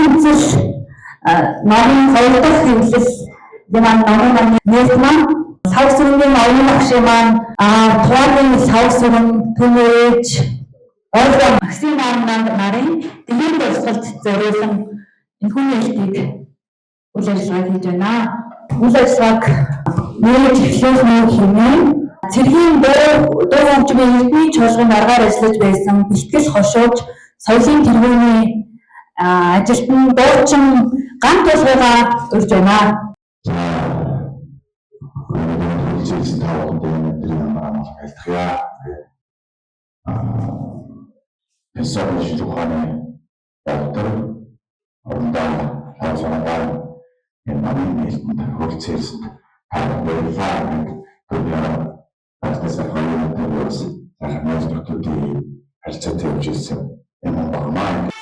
тэмцэл номын 2 дахь хэвлэл ямар номын нэрмэн савсрынгийн оюун багшийн маань тухайн савсрын түнэж Орон Максим нарын дэлхийн тусгалд зориулсан энэхүү нээлтийг үйл ажиллагаа хийж байна. Үйл ажиллагааг нээж эхлэх нь хэмээн цэргийн дуу хөгжмийн эрдмийн чуулгын аргаар ажиллаж байсан бэлтгэл хошууж соёлын тэргүүний ажилтан дуучин ган толгойгоо урьж байна. Pensavo di giocare oltre, andare a lavorare e non mi forse per fare per la stessa famiglia per la nostra tutti per certi oggi e non ormai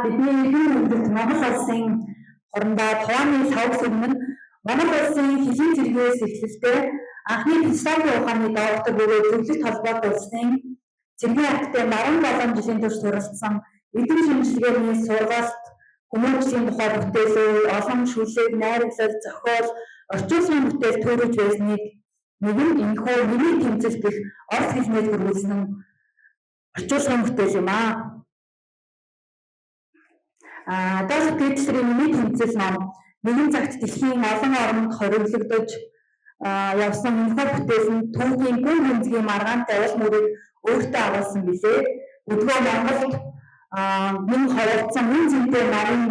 бидний хөрөнгөлт Монгол улсын орондоо тооны савс өмнө Монгол улсын хэлийн зэргээс эхлэлтэй анхны философийн ухааны доктор бөгөөд зөвлөлт холбоотой улсын цэргийн акттай 17 жилийн турш суралцсан эдийн шинжилгээний сургалт хүмүүжлийн тухай бүтээлээ олон шүлэг, найруулал, зохиол, орчуулгын бүтээл төрөж байсныг нэгэн энэхүү нэмийн тэмцэл гэх орос хэлнээр хөрвүүлсэн орчуулгын бүтээл юм аа. Даас гэтэл нэмийн тэмцэл ном нэгэн цагт дэлхийн олон оронд хориглогдож явсан энэхүү бүтээл нь түүхийн гүн гүнзгий маргаантай уул мөрийг өөртөө агуулсан билээ. Өдгөө Монголд мөн хавцсан мөн зүйтэй нарын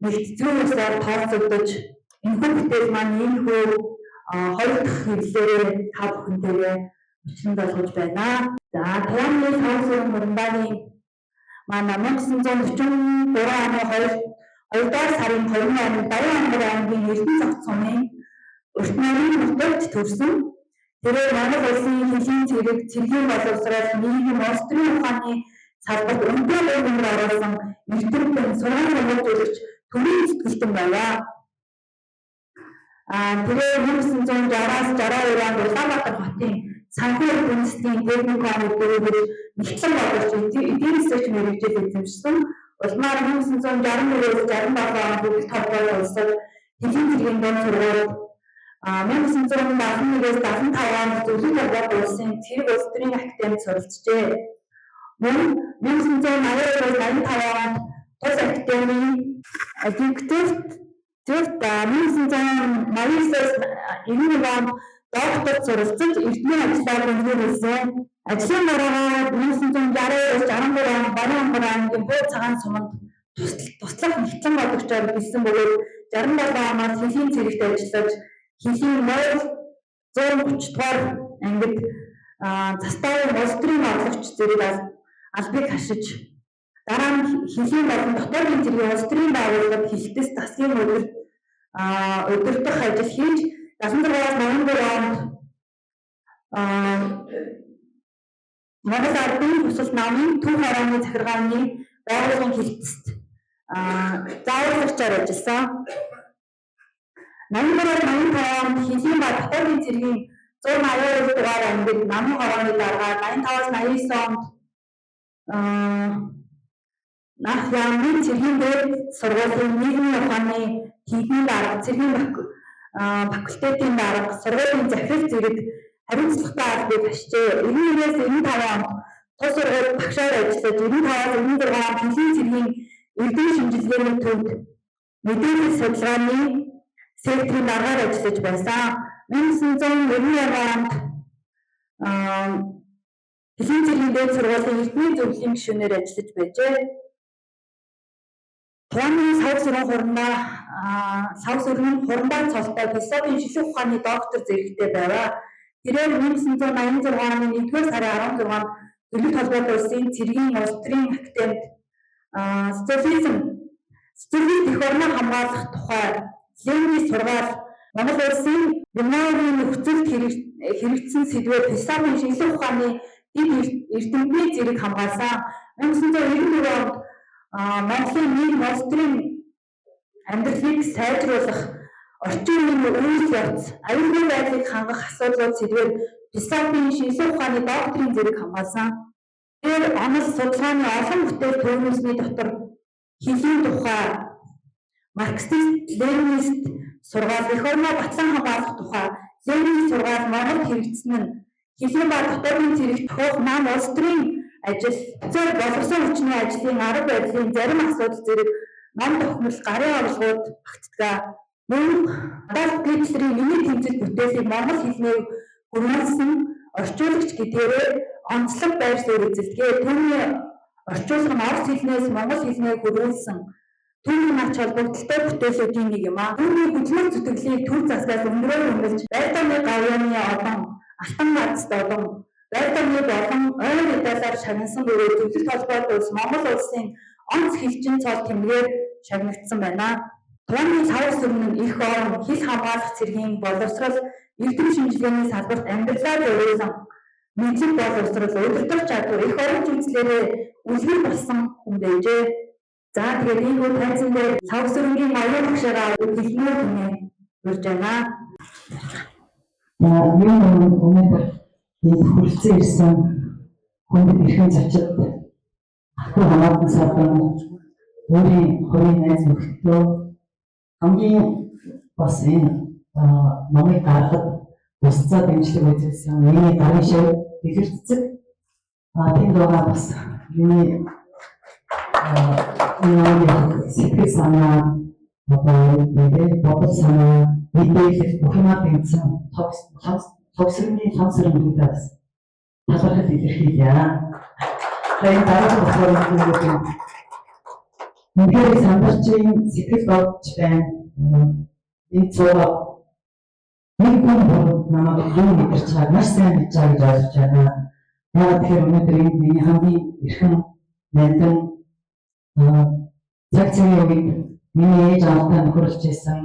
нэгт зүйсээр тооцогдож энэхүү бүтээл маань ийхүү хоёр дахь хэвлэлээр та бүхэнтэйгээ бичлэн болгож байна. За тооны савсрын мөрөндагийн манай 1943 оны 2 дугаар сарын 20 оны Баян ангар аймгийн Эрдэнэ цагт сумын Өрт нарын нутагт төрсөн. Тэрээр Монгол улсын хэлийн зэрэг цэргийн боловсрол нийгэм монстрын ухааны салбарт өндөр хэмжээнд оруулсан эрдэмтэн сургаал хүмүүжүүлэгч төрийн сэтгэлтэн байлаа. Тэрээр 1960-аас 62 онд Улаанбаатар хотын санхүү үндэстний техникийн хөтөлбөрөөр нэгтлэн боловч эдийн засгийн мэргэжил эзэмшсэн Улмаар 1964-67 онд Бүгд толгойд улсад хэлийн цэргийн дунд сургууль 1971-75 онд Зөвлөлт толгойд улсын цэрэг улс төрийн академид суралцжээ. Мөн 1982-85 онд Тус академийн Дикторт 1989-91 онд докторт суралцж эрдмийн ажлаар хөгжүүлсэн. Ажлын дараагаар 1962-63 онд Баруун Ангар аймгийн Буу цагаан суманд туслах нэгтлэн бодогчоор хэлсэн бөгөөд 67 оноос хэлийн цэрэгт ажиллаж хэлийн Монгол 130 дугаар ангид заставын улс төрийн орлогч зэрэг албыг хашиж дараа нь хэлийн болон дотоодын цэргийн улс төрийн байгууллагад хэлтэс засгийн удирдах ажил хийж 76-аас 84 онд Монгол Ардын Тусал намын Төв хорооны захиргааны байгууллагын хэлтэст зааварлагчаар ажилласан. 83-85 онд хэлийн ба дотоодын цэргийн 182 дугаар ангид намын хорооны дараагаар 85-аас 89 онд Нах яамны цэргийн дээд сургуулийн нийгмийн ухааны хийдний дарга цэргийн факультетийн дарга сургуулийн захирал зэрэг хариуцлагатай албыг хашжээ. 91-95 онд тус сургууль багшаар ажиллаж 95-аас 96 онд хэлийн цэргийн эрдэнэ шинжилгээний төвд мэдээлэл судалгааны секторын даргаар ажиллаж байсан. 1992 онд хэлийн цэргийн дээд сургуулийн эрдэнэ зөвлөлийн гишүүнээр ажиллаж байжээ. Тооны сав сүрэн хурандаа цолтой философийн шишүү ухааны доктор зэрэгтэй байваа. Тэрээр 1986 оны 1-р сарын 16-нд Зөвлөлт толгойд улсын цэргийн улс төрийн академид социалист эх орноо хамгаалах тухай Ленинийн сургаал Монгол улсын Германы нөхцөлд хэрэгжсэн сэдвээр философийн шишүү ухааны дэд эрдэмтний зэрэг хамгаалсан. 1994 онд Монголын нийгэм улс төрийн амьдралыг сайжруулах орчин үеийн үйл явц, аюулгүй байдлыг хангах асуудлууд сэдвээр философийн шишүү ухааны докторийн зэрэг хамгаалсан. Тэр онол судалгааны олон бүтээл төрүүлсний дотор хэлийн тухай, марксист, ленинист сургаал, эх орноо батлан хамгаалах тухай, Ленинийн сургаал Монголд хэрэгжсэн нь хэлийн ба дотоодын цэрэг тохиох нам улс төрийн ажил, зөв боловсон хүчний ажлын арга байдлын зарим асуудал зэрэг ном тохимол гарын орлогууд багтдаг. Мөн Адольф Гитлерийн миний тэмцэл бүтээлийг монгол хэлээр хөрвүүлсэн орчуулагч гэдгээрээ онцлог байр суурь эзэлдэг. Түүний орчуулга нь орос хэлнээс монгол хэлээр хөрвүүлсэн түүний нач холбогдолтой бүтээлүүдийн нэг юм аа. Түүний хөдөлмөр зүтгэлийг төр засгаас өндөрөөр хөндлөж байртааны гавьяаны одон, алтан гадс одон байртааны болон ойр удаалаар шагнасан бөгөөд Зөвлөлт толгойд улс Монгол улсын онц хэлчин цол тэмгээр шагнагдсан байна. Тооны сав сүрэн нь эх орн, хэл хамгаалах цэргийн боловсрол, эрдэм шинжилгээний салбарт амьдралаа зориулсан мэдлэг боловсрол, удирдах чадвар, эх орон зүйлслээрээ үлгэр болсон хүн байжээ. За тэгээд энэ хүү тайзан дээр сав сүрэнгийн аян багшаараа хэлмээр хэмээн урьж байна. Өнөөдөр хүрэлцэн ирсэн хүнд эрхэм зочид ахын хамаатан садан өөрийн хувийн найз нөхдөд хамгийн бас энэ намайг гаргахад бусцаа дэмжлэг үзүүлсэн миний гарын шив дэлгэрцэг тэнд байгаа бас миний сэтгэл санаа бодол санаа мэдээлэл бүхнээ тэмцэн төгсрөний сонсролтоос талархал илэрхийлье. Тэгээд дараа нь болохоор нэгэр сандарчин сэтгэл бодож байна. Энэ цоо нэг хүн намайг юу мэдэрч байгааг маш сайн мэдж байгаа гэж ойлгож байна. Яагаад тэгэхээр өнөөдөр энэ миний хамгийн эрхэм найдан цаг цагийн үед миний ээж аваатай нөхөрлөж байсан,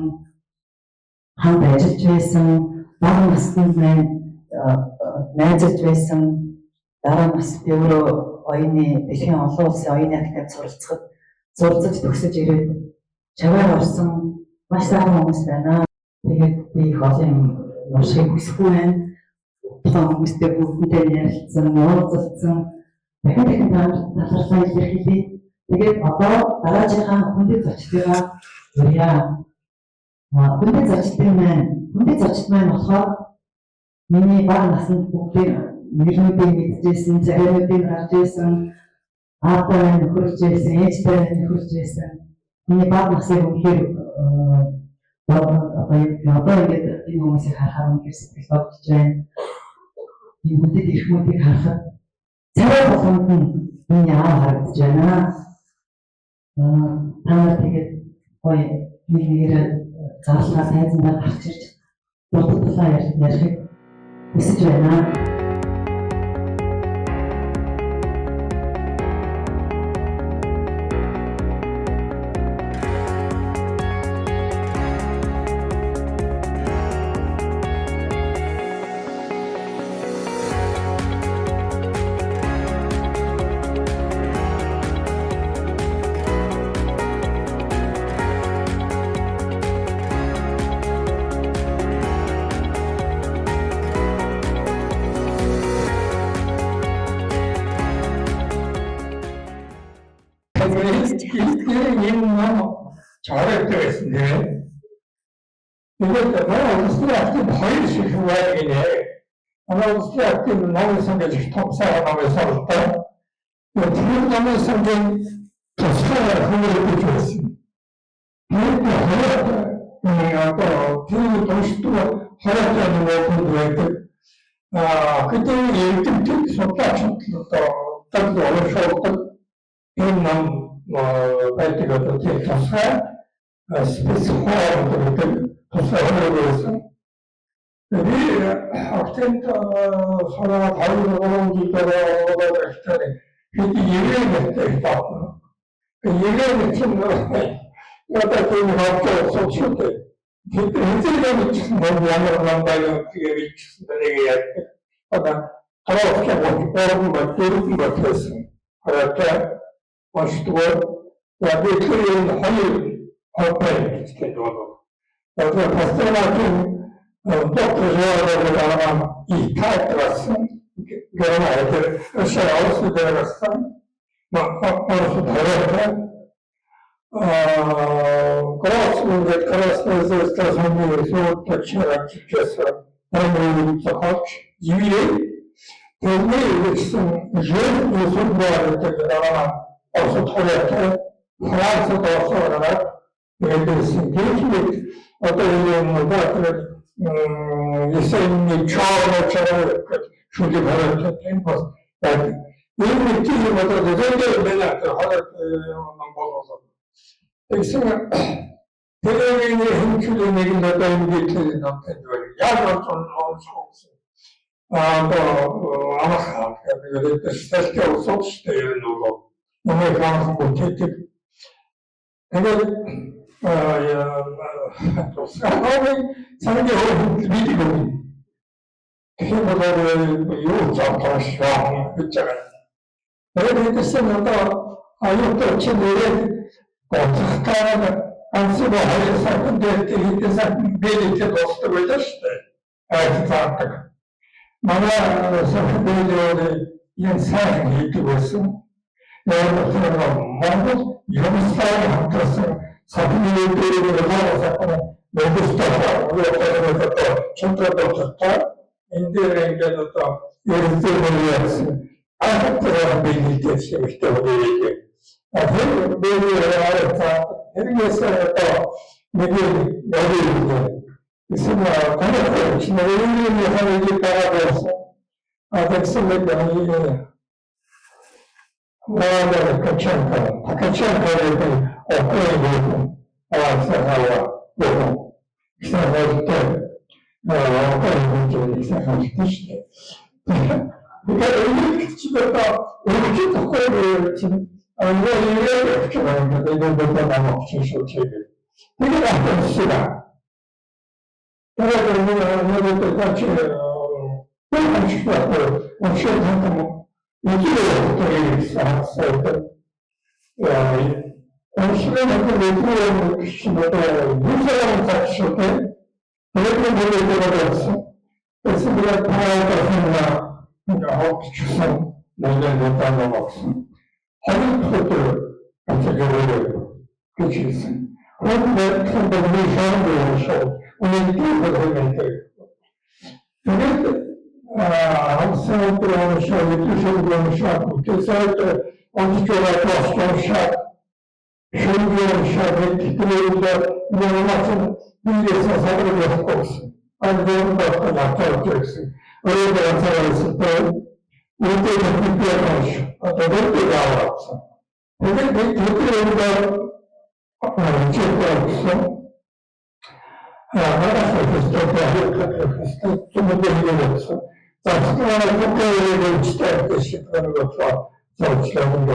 хамт ажиллаж байсан, бага насны найзалж байсан, дараа нь бас би өөрөө оюуны дэлхийн олон улсын оюуны академид суралцаж төгсөж ирээд чаваар орсон маш сайхан хүмүүс байна. Тэгээд би их олон юм уншихыг хүсэхгүй байна. Тухайн хүмүүстэй бүгдтэй ярилцсан, уулзсан, дахин талархал илэрхийлье. Тэгээд одоо дараагийн хүндэт зочдыгаа урья. Хүндэт зочд маань болохоор миний бага наснд бүгдийг нэрнүүдийг мэдчихсэн, заримуудыг гарч ирсэн, аавтай нөхөрж ирсэн, ээжтэй нөхөрж ирсэн. Миний бага насыг үнэхээр одоо ингээд энэ хүмүүсийг харахаар үнэхээр сэтгэл бодож байна. Энэ хүндэт эрхмүүдийг харахад царай болгонд нь миний аав харагдаж байна. Танаар тэгээд гоё нэгнийгээр зарлага сайзандаа гарч ирж дутуу талаа ярихыг хүсэж байна. 잘했겠는데 이것도 스트레스 거의 시키고야겠네. 아마 스트레스 너무 생겨서 통사가 너무 살았다. 지금 너무 생긴 그 사회를 흐르고 있었습니다. 그것도 허락다. 또 뒤에 동시도 허락되는 것도 있고, 그때 일등 속다 쳤다. 딱도 어려웠다. 이런 발대가 또 됐었어. спецхоорд тусаарлагаас би актент хараа тавилгын жилээр ажилладаг хэд ирээдтэй таахгүй. Ирээдүйн чинь надад тийм хавчаа сочтой. Тэгээд хэзээ ч ямар байна гэж нэг яадаг. Одоо хараач боорон батэрэг батсэн. хараа маштур ядэрийн хоёр Опять сказал. Это постоянно доктор Жорова и так раз говорит, что он раз красный застосование все точно сейчас там захоч юбилей. Мы жизнь не судьба это осознанно Франция тоже engagement одоо если черный шуги хараад тийм бас энэ тийм одоо зөвхөн бэлээд хараад нам болоо. Тэгсэн тэрийн хэмжүүл нэг нь одоо ингэж намтай байна. Яг онцгой амархан гэдэг стэлтэй усочтой юм уу. Намайг хаан хүчтэй. Тэгээд 상대 미디고 그보다는 요점더 있잖아. 그래서 쓰면서 아유도 친구들 어떻게 안 쓰고 하면서 근데 이때서 미디트 도스도 되셨대. 아이스타크. 만약 선배들이 인사를 해주고 있어. 내가 그런 이런 스타일을 함께서 사부님의 때리는 거라서 너무 스타일을 우리가 또 전투도 좋다. 인디언에게도 또 이런 때문에 위해서 아무것도 매일 때씩 이렇게 매일 알아서 이렇게 또 매일 여기 있으면 가능해요. 지금 우리는 하는 일 따라서 백성들이 나는 Ткаченко это окей, сказала, что окей, сахаристичный. Что-то очень такое, я вчера иду на чешу тебе. Ты не сюда. Тогда мне вообще этому интересно, это он член этой юзером так что поэтому будет говориться. Если бы правда на часом наверное там бокс. Один кто-то 그치겠어요. 그런데 성도님이 시험을 하셔, 오늘 또 그러면 그게 학생들하고 시험이 두시고 시험, 그래서 어디쪽에 또 시험, 시험 시험에 기도해서 이런 것은 미래에서 사고를 갖고 있어. 안되는 것도 약자가 있어요. 어려운 사람이 있을 때 우리 때 특별한 것이 어떤 때가 없어. 근데 그 특별한 지역가 없어. 알아서 그래서 좀 문제가 없어. 자, 특별한 국가에 지도할 것이 그런 것과 저지라는데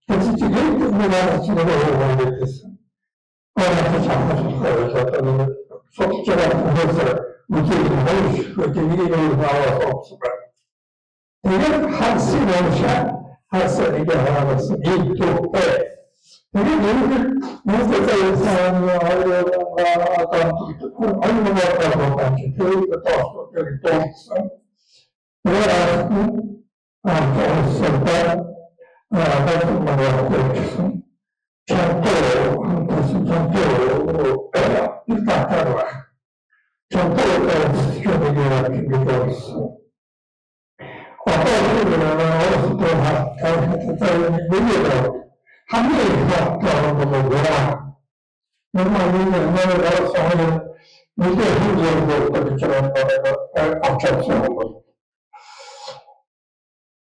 그래서 지금 우리나라 지도를 오고 있겠어. 어느 장소에서 그래서 속죄가 그래서 우리는 그렇게 미래로 나와서 없을까. 이건 한시원샷, 한시원이게 하나로서 이 쪽에 이게 누구들 사람이 어려운가 어떤 얼마나 어려운 건지 교육도 또 여기 또 있어. 그래서 좀 쓸때 같은 거를 그렇죠. 전도 한 것은 전도로 일단 따라와. 전도를 시켜보기가 같은 게 있어. 어떤 분들은 어렸을 때 얘기해요. 한 명이 갔다는 것도 뭐야. 정말 옛날에 나와서 하는 무대 훈련도 그렇게처럼 앞장서는 거.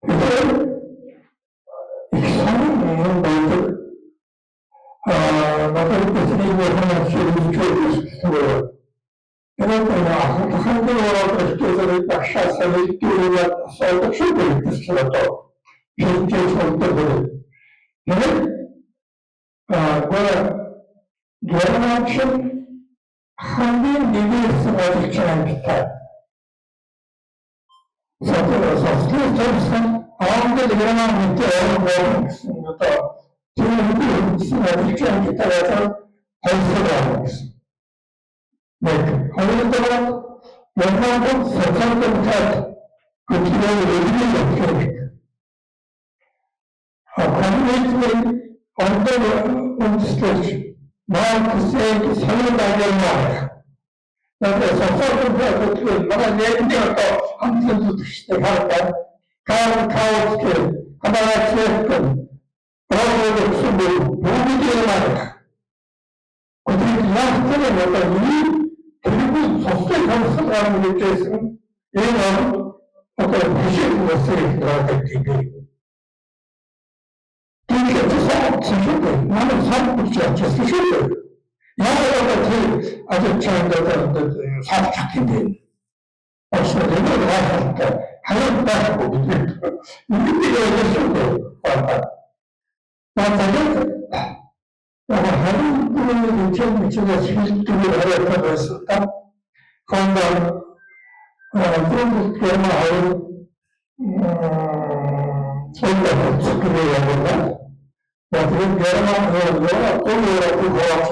그래서 이상한 것들, 나도 그때 스님을 하나씩 교육을 시키고요. 그러니까 한국어로 그렇게 딱 샷을 띄우면 써도 충분히 비슷하다. 비슷해 손톱을. 근데 연합식 한국 미국에서 아직 잘 비슷해. 그래서 스트레스는 아무데도 일어나는 게 어려운 것입니다. 지금 미국에서 아직 잘 비슷해서 발표를 있습니다. 네, 거기다가 연합국 서천동ታት 그 기록을 의미를 어떻게 합니까? 거기에 어떤 스트레스, 마음의 삶을 발견하라. 그래서 서천동ታት 어떻게 내가 내는데 또 한편도 시작할까? 가오스케 하나같이 했던 어려운 숨을 모두에 말이야. 어떻게 그냥 어떤 그리고 속세상 사람을 느꼈으면 얘는 어떤 부실 것을 들어갈 때 이게 어째서 쓰셨대. 나는 사람들이 어째서 쓰셨대. 야구가 아주 잘되던 사업 작인데 어서 내가 나왔다. 하얀 따고 이게 어째서 왔다. 나는 하는 분이 제가 실질을 어렵다고 했었다. 그런데 그런 게임을 저희가 특별히 하는데 그런 게임을 또이라고 하고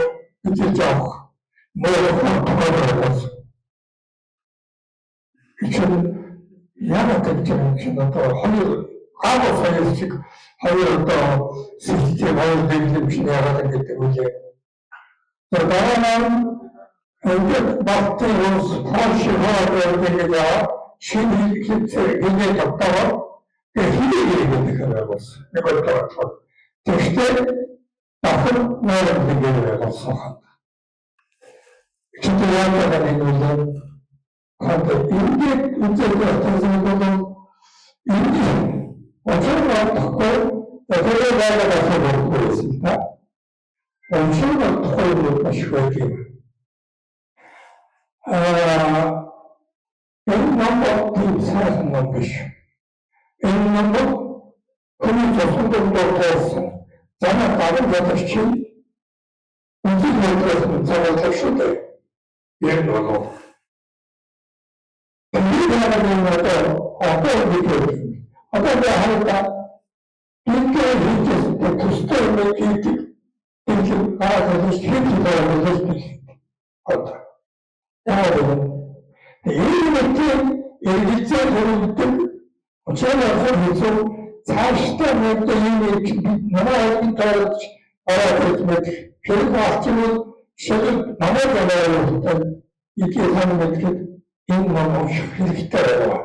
이제 좀 뭐라고 통화를 이처럼 야간 때문에 또 하루 하고 사이에서 하루 또 시스템을 되게 진행하는 게 때문에 나는 이제 막대로 스포츠화가 되니까 힘이 굉장히 적다고 힘이 이렇게 되더라고요. 이걸 또 대신에 나쁜 나를 되게 소한다. 진짜 양자가 되는 그런데 인계 문제가 어떤 생각은 인계 어쩌면 듣고 어떻게 나가서 먹고 있습니다. 엄청난 토론을 마시고 있기 연남법 사회상관 것이요. 연남법 금융조성도 되었어. 저는 다른 것이 움직임을 들었으면 저는 적실돼. 예로도. 인기하는 것도 어떤 느낌이 어떤 게 하니까 인기를 느꼈을 때 그 스토리를 이렇게 나가서 스케이트를 해줄 수 있다. 야구는 일제 보는 때 제가 거기서 40대에 또 이미 나라에 따라 ороод ирэх хэрэг болчихвол шилэг намайг явуулсан идэв хан мэдхэд энэ ном унших хэрэгтэй байна.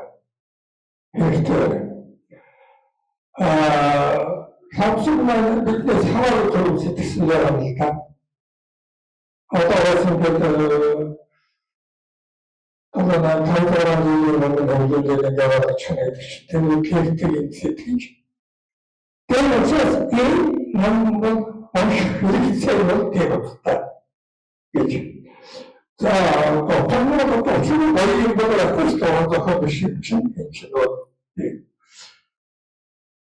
Хэрэгтэй. Самсунг маань биднээс хамаагүй төрөв сэтгэсэн байгаа юм л та. Одоо бол одоо таньдаа юу нэг хөвлөдөг яваад чанаад тэр кэртийн сэтгэж. Тэр учраас энэ ном унших хэрэгтэй байна гэж. За, тогтмол тогтмол баярын болоо questo зохиол биш чинь энэ чинь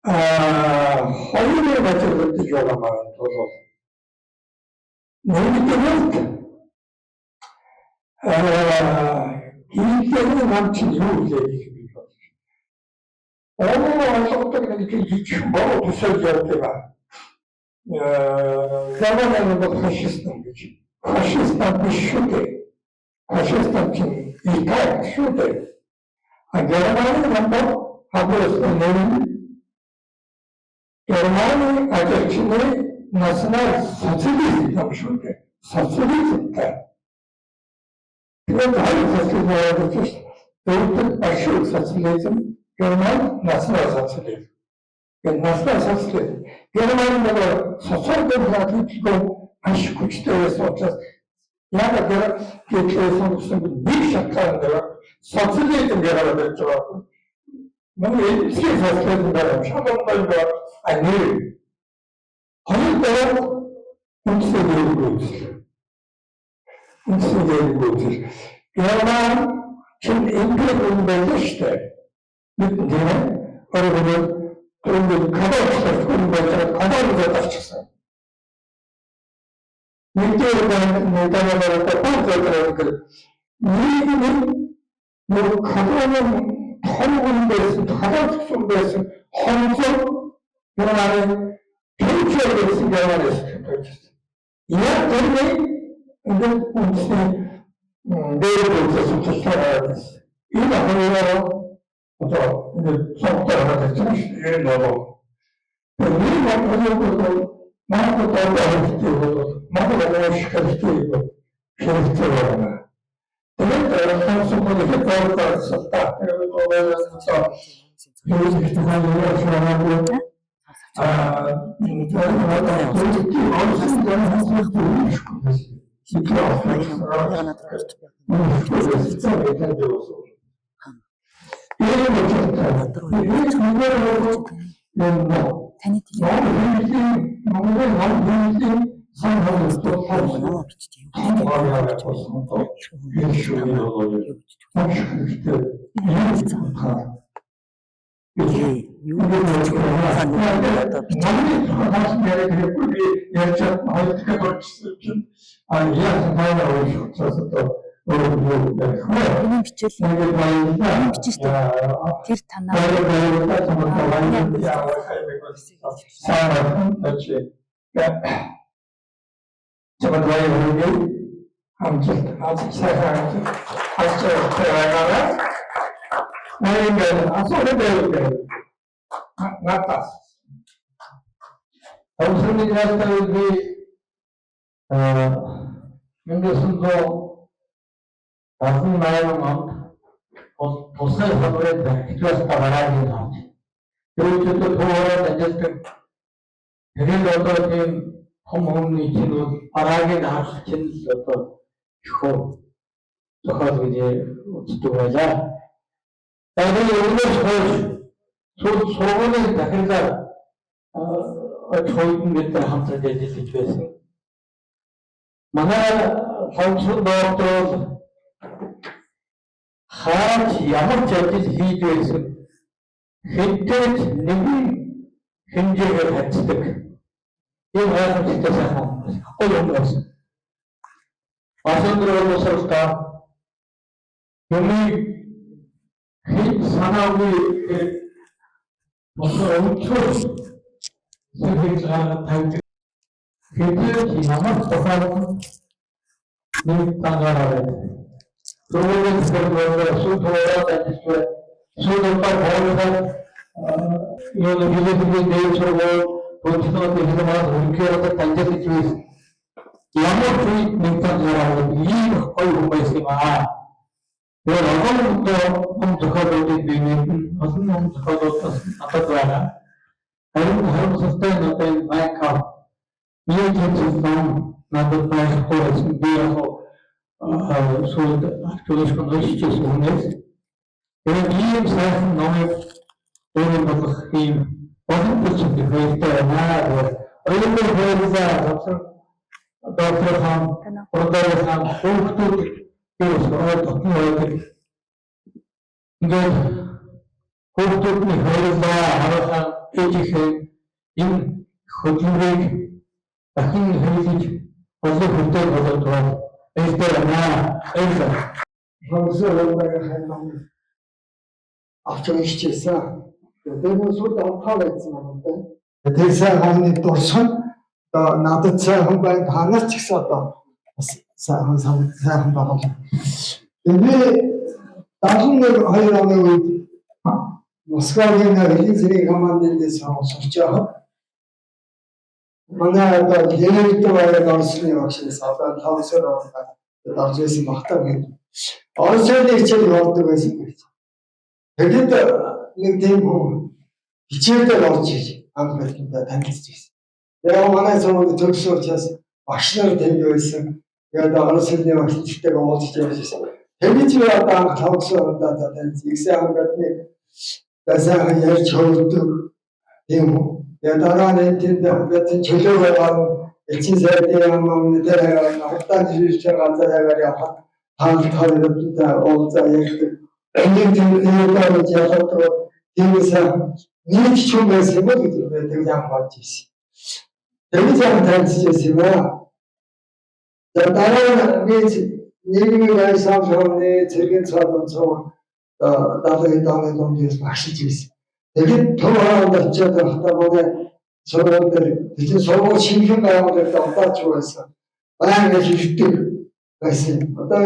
хоёрын материалд яваа маань бол нэгдүгээр хийх нам чинь юу вэ гэх юм бэ? Олондог нэг жижиг боо тусаж явдаг ба. Гаванан бол фашистан гэж. Фашистан биш шүү дээ. Фашистан чинь италь шүү дээ. Германы бол хаброс Германы ажилчны национал-социализм юм шүү дээ. Социализмтай. Тэгээд хоёр социализм гэж дөрөвд ашиг социализм, Герман национал-социализм. Национал-социализм. Германы бол социал-демократик ашиг хүчтэй байсан учраас яг гэтэл сонгосон нэг шалтгаан дээр социализм гараад байж байгаа. Мөн эцсийн социализм дээр шалгуулсан байна. Они дают унцлог. Герман чин империум байлштай. Мэдээ орогдол түрүүнд кадавч хүн байж кадавч авчихсан. Мэдээ мэдээ тохиолдол нэг кадавч том байсан кадавч байсан хонцоо Германы төвчээр байсан Германаас төвчсөн. Яг тэр ингээд үнэхээр дээрээс төвчсөн. Энэ ахмаа одоо энэ цогтой харагдаж байна шүү дээ. Энэ бол тэр Өөрчлөлтийн хэмжээ үнэхээр таньжуулж байсан. Ямар зүйл нэг талаараа ийм гоё хүн байсан юм аа. Тэгээд олон зохиолуудыг би нэг олон зохиолуудаас татаад байна. Харин харамсалтай нь одоо энэ Майкл нэг зүйл надад байхгүй би яг сүүлд археологч уншижсэн хүнээс тэгээд ийм сайхан номыг өөрөөр болох ийм олон зүйлсийг хэрэгтэй байна. Өөрөөр хэлбэл доктор хаан, профессор хаан хүүхдүүд ерөөс дотны байдаг. Ингээд хүүхдүүдний хоёулаа харахад ээжийнхээ энэ хөдөлмөрийг дахин хэлж олон хүнтэй болоод байна. Авч уншижсэн. Тэгээд сүлд онцгой байсан юм байна. Тэгээд сайн хамны дурсан надад сайхан байна. Танаас ч гэсэн одоо бас сайхан байна. Тэгээд 71 оны үед Москвагийн Хэлний цэргийн командээс сонсож байгаа. Манай одоо Ленинтэй баяр орсны багшаас одоо 5 сар орж ирсэн багтаа гээд орсны хичээл явуулдаг байсан гэж. Тэгэд нэг тийм хүн хичээлээр орж иж анх байхдаа танилцж байсан. Яг манай цаанд төгссөн учраас багш нар тэнд байсан. Тэгээд орсны багштай уулзж явсан. Тэгэд чи одоо анх 5 сар удаа танилцж ихсэн хангалтны дасаа ярьж хөвдөг тийм үү. Тэгээд дараа нь тэнд бэтэн чөлөө байгаа эцсийн сайдын амын дээр хатаа жишээ газар яваад таалт уулзаа ярьдаг. Энийг тийм ялгаатай тиймээс нэг ч юм байсан юм уу гэдэг юм бодож ирсэн. Тэгээд яг танилцчихсан юм аа. Дараа нь нийгмийн байшаал хөрний цэргийн цаадын цог даалгын домдоос багшиж ирсэн. Тэгээд төв хаанд очиод хатаа манай сургууль дээр тийм сургууль шинхэн байгууллагад удаач байсан. Баян хэлдэг байсан. Одоо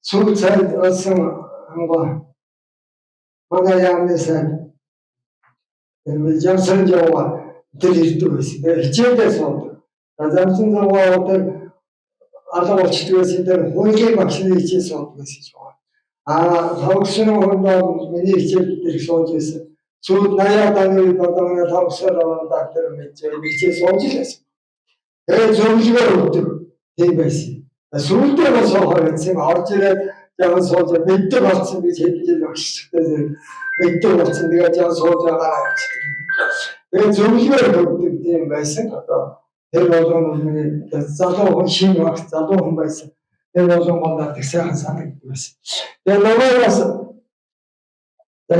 сүүл цайд олсон хамгаа манай яамны сайн Jamсан Жава тэр ирдэг байсан. Тэгээд хичээлдээ суудаг. Jamsan Жава тэр алга болчихдог байсан. Тэр хуулийн багшны хичээл суудаг байсан. Хавгсын хондоо миний хичээл дээр сууж байсан. Сүүл 80 оны үед одоо манай тавсаар доктор мэдээ сууж байсан. Тэгээд зөвлөгөө өгдөг тийм байсан. Сүүлдээ бас соохоо гэсэн орж ирээд яг сууж мэддэг болсон гэж хэлж багштай мэддэг болсон. Тэгээд яг сууж байгаа гэж. Тэгээд зөвлөгөө өгдөг тийм байсан. Одоо тэр болгоно миний залуу хүн шинэ багш залуу хүн байсан. Тэр болгоно надад их сайхан санагддаг байсан. Тэгээд намайгаас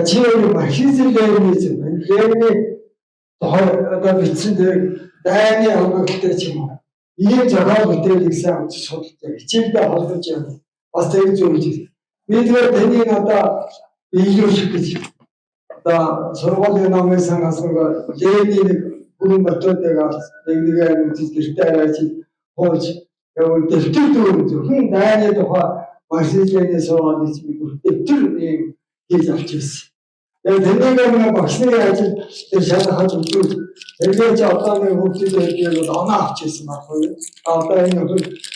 чи марксизм ленинизм Ленины одоо бичсэн дээр дайны хөнгөлтэй ч юм уу ийм зохиол бүтээлийг сайн судалж хичээлдээ холбож явна. Бас тэр зүйл. Би тэр тэнийг одоо биелүүлэх гэж одоо сургуулийн номын санаас Ленины бүрэн батуудыг нэг үзэж гэртээ аваач хооч явал дэвтэр дөрөв зөвхөн дайны тухай марксизмын сургаал гэж би дэвтэр хийж авч ирсэн. Тэгээд тэнийг багшны ажил дээр шалгахад үзвэл тэгээд одоо нэг хүмүүстэй хэлээд оноо авч ирсэн байхгүй. Одоо энэ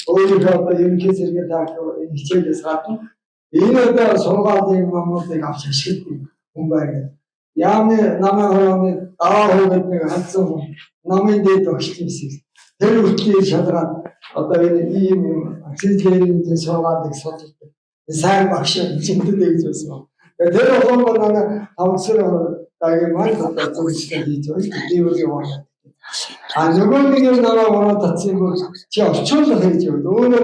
өөрийнхөө одоо ерөнхий зэрэг таах хичээлээс гадна энэ одоо сургаалын номуудыг авч ашигладаг хүн байна. Яамны намын хооны даваа хөөд нэг хандсан номын дээд багш юмсэн. Тэр үртлийг шалгаад одоо энэ ийм марксизмын сургаалыг судалдаг. Сайн багш зиндэд гэж байсан. Тэр болгоно манай авсар тагийн маань одоо зүйлстэй хийж байгаа. Дивэргийн байна. Нөгөө нэг юм намайг ороод татсан бол чи орчуулах хийж байгаа. Өөрөө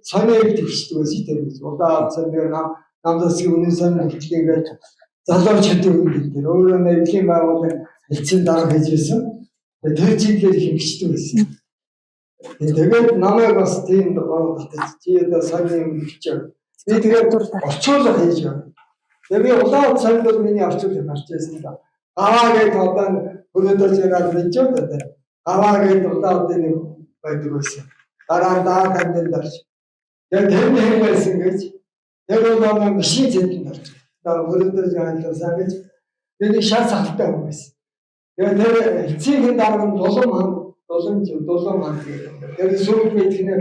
сониог төвчдөг байсан тийм үү. Удаа цаанаар намдасгийн үнэн сонин хэлтгээд залууч хэдэг юм дээр өөрөө нэвлийн байгууллагын хэлцэн дарга хийж байсан. Тэр чиглэлээр хэмждэг байсан. Тэгээд намайг бас тийм ороод татчих. Чи одоо сони юм хэлчих. Би тэгээд орчуулах хийж байгаа. Тэгээд улаан цайд бол миний орчуулга гарч ирсэн да. Аваа гээд одоо өнөөдөр зэрэг мэдж байгаа. Аваа гээд улаан нэг байдаг байсан. Дараа даа тандын дарж. Тэгээд тэр нэг байсан гэж тэр улаан машин зэдэнд орж. Одоо өнөөдөр зэрэг сайн гэж тэр шат сахалтай хүн байсан. Тэгээд тэр эцгийн дарга нь дулам хаан гэдэг. Тэр сүүл мэдхнээ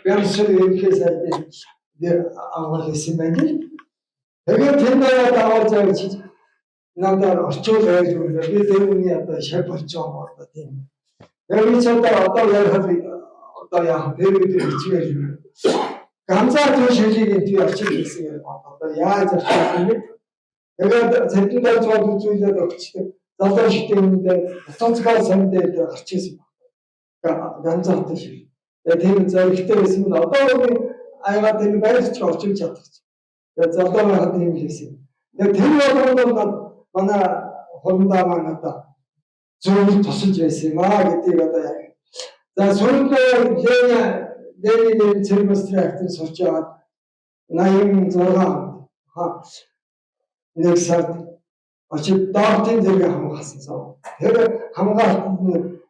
бямсэр ерхээ сайдын авах гэсэн байна. Тэгээд тэр наяа даваад явж надад орчуул байж өгнө. Би тэр үний одоо шав болчихсон байна тийм. Тэгээд би ч одоо яах вэ? Тэр үеийн хичээл юм. Ганцаар тэр шилийг энэ орчуул хийсэн юм байна. Одоо яаж орчуул юм бэ? Тэгээд цэнтрал цоод үзүүлээд өгчтэй. Залуу шидэнд утацгаа сандээд гарч ирсэн байна. Ганцаар тэр шил. Тэгээд тэр зоригтой байсан нь одоо аяга тэр байрч орчуулж чадах. Тэгээд залуу байхад юм хийсэн. Тэгээд тэр болгонд манай хондоо маань одоо зөвхөн тусалж байсан юм аа гэдгийг одоо яг. За сүүлдээ Ленин цэрмэстрактер сурч яваад 86 нэг сард очиж доортын зэрэг хамгаалсан сав. Тэр хамгаалтанд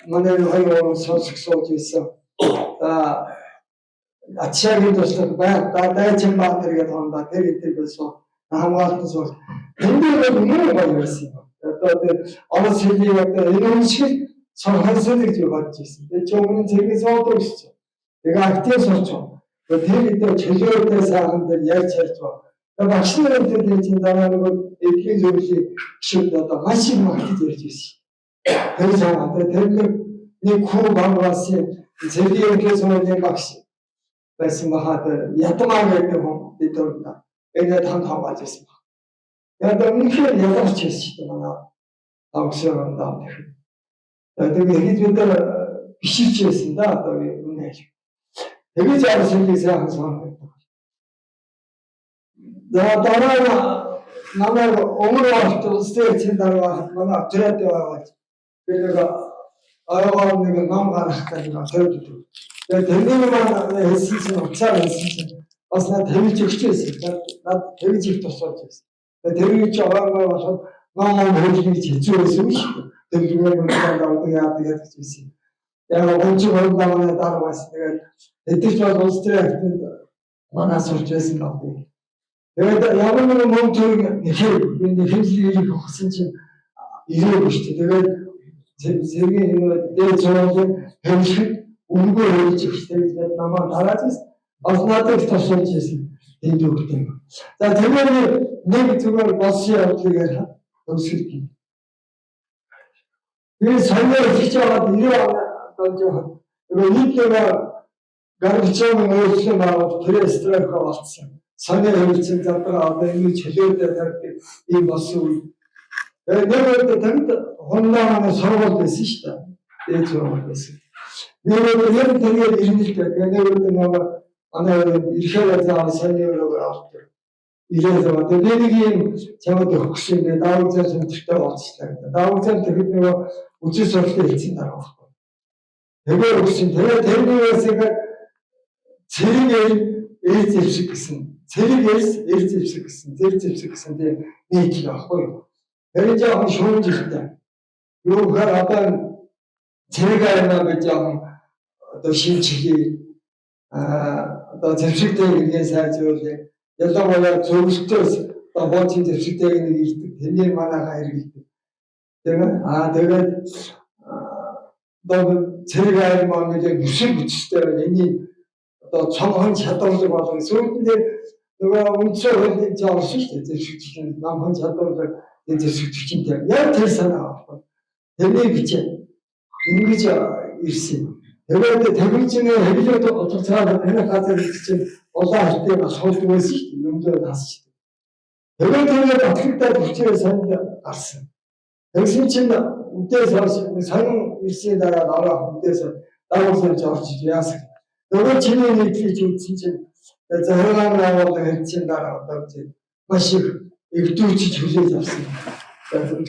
манай хоёр сонсох сууж байсан. Ачаагийн туслах дайчин баатар гэдэг хондоо тэр идэг байсан. Хамгаалтанд сууж. Тэндээ нэг гоё байсан. Одоо тэр орос хэлийг одоо энэ шиг сурхалсан гэж бодож байсан. Тэр ч өмнө зэрэг суудаг шүү. Тэгээ актив сурч. Тэр идэг чөлөөтэй сайхан дээр ярьж байна. Тэгээд багш нарын дээр чинь дараа нэг эдгээр зүйлийг шууд одоо маш их магтаж ярьж байсан. Тэр санаа тэр нэг хүү бамгаасын зэргийн сууны багш байсан бахад ятмаа гэдэг хүн бид одоо энэ хамт хамгаалж байсан баг. Яг үнэхээр ялгарч байсан шүү дээ манай авшрын даа. Тэгээд хэд бид бишиж байсан да одоо үнэ. Тэгээд яаж хэлээ сайхан санаа. За дараа намайг өнгөрөөлт улсын дараа манай авторат яваад би нэг аягаар нэг ном гаргах гэж төлөвлөв. Тэгээд тэрний маань хэлсэн чинь уцаар хэлсэн чинь бас надад тавьж өгчээсэн. Надад тавьж их тусалж байсан. Тэгээд тэрийг чи аваагаа болоход ном хэлхий хэцүү байсан юм шиг. Тэр нэг юм яадаг гэж хэлсэн. Яг гонч хондоо манай дараа бас тэгээд эдгэж бол улс төрийн манай сурч байсан баг. Тэгээд ямар нэгэн мөн төрөг нэхэр энэ хэллийг өгсөн чинь ирээгүй шүү дээ. Тэгээд зэргийн дээд зургийн хэлшиг өнгөө хэлж ихтэй бид намаа дараад бас надад тусалж ирсэн энэ үгтэй. За тэгээд нэг зүгээр болсон явдлыг ярих өсөлт. Би сонио хийж аваад 90 онд одоо нийтлээ гаргацсан үйлчлэн байгуулалт престрэх болсон. Сонио хэлсэн задраа одоо энэ чөлөөтэй тавьдаг ийм болсон үе. Тэгээд тэнд хондоо сургууль байсан шүү дээ. Дээд сургууль байсан. Нэг тэгээд ирнэлтэй. Тэгээд нэг манай ирэхээр заавал сониороо авдаг. Ирээд тэгээд нэг юм чамд өгөх шиг даавар зэр цэнтртэй болчихлаа. Даавар зэр тэгээд нэг үжил сурлаа хэлсэн дараа байхгүй. Тэгээд өгсөн. Тэгээд тэрний үсэг цэрэг ээж зэвсэг гэсэн. Цэрэг ээж зэвсэг гэсэн. Зэр зэвсэг гэсэн тийм нэг л байхгүй юу. Тэр жоохон шуурж ирсэн. Юу гэхээр одоо цэрэг аймаа гэж жоохон одоо шинжлэхий одоо зэвсэгтэй иргэн сайжруулах. Ялангуяа зөвлөлтөөс одоо бооцын зэвсэгтэйг нэг ирдэг. Тэний манайхаа иргэдэг. Тэгээд одоо цэрэг аймаа гэж нүсэг бүцтэй энийг одоо цомхон чадварлаг болгон сүйдээ нөгөө үндсэн хуулийг заасан шүү дээ. Зэвсэгчийн намхан чадварлаг зэвсэгчтэй. Яг тэр санаа авах. Тэрний бичээ ингэж ирсэн. Тэгээд тавилжны хэвлээд утгацаад энэ газар чинь улаан хөлтэй бас хуулдаг байсан шүү дээ. Өмнөд хасч. Тэгээд тэр батлагтай бичээ санд гарсан. Тэгсэн чинь үдээс сонин ирсийн дараа ороо үдээс дагуулж орж яасан. Нөгөө чиний нийтлж үзсэн чинь захиргааны байгууллага хэлсэн дараа одоо маш их эгдүүчж хүлээж авсан.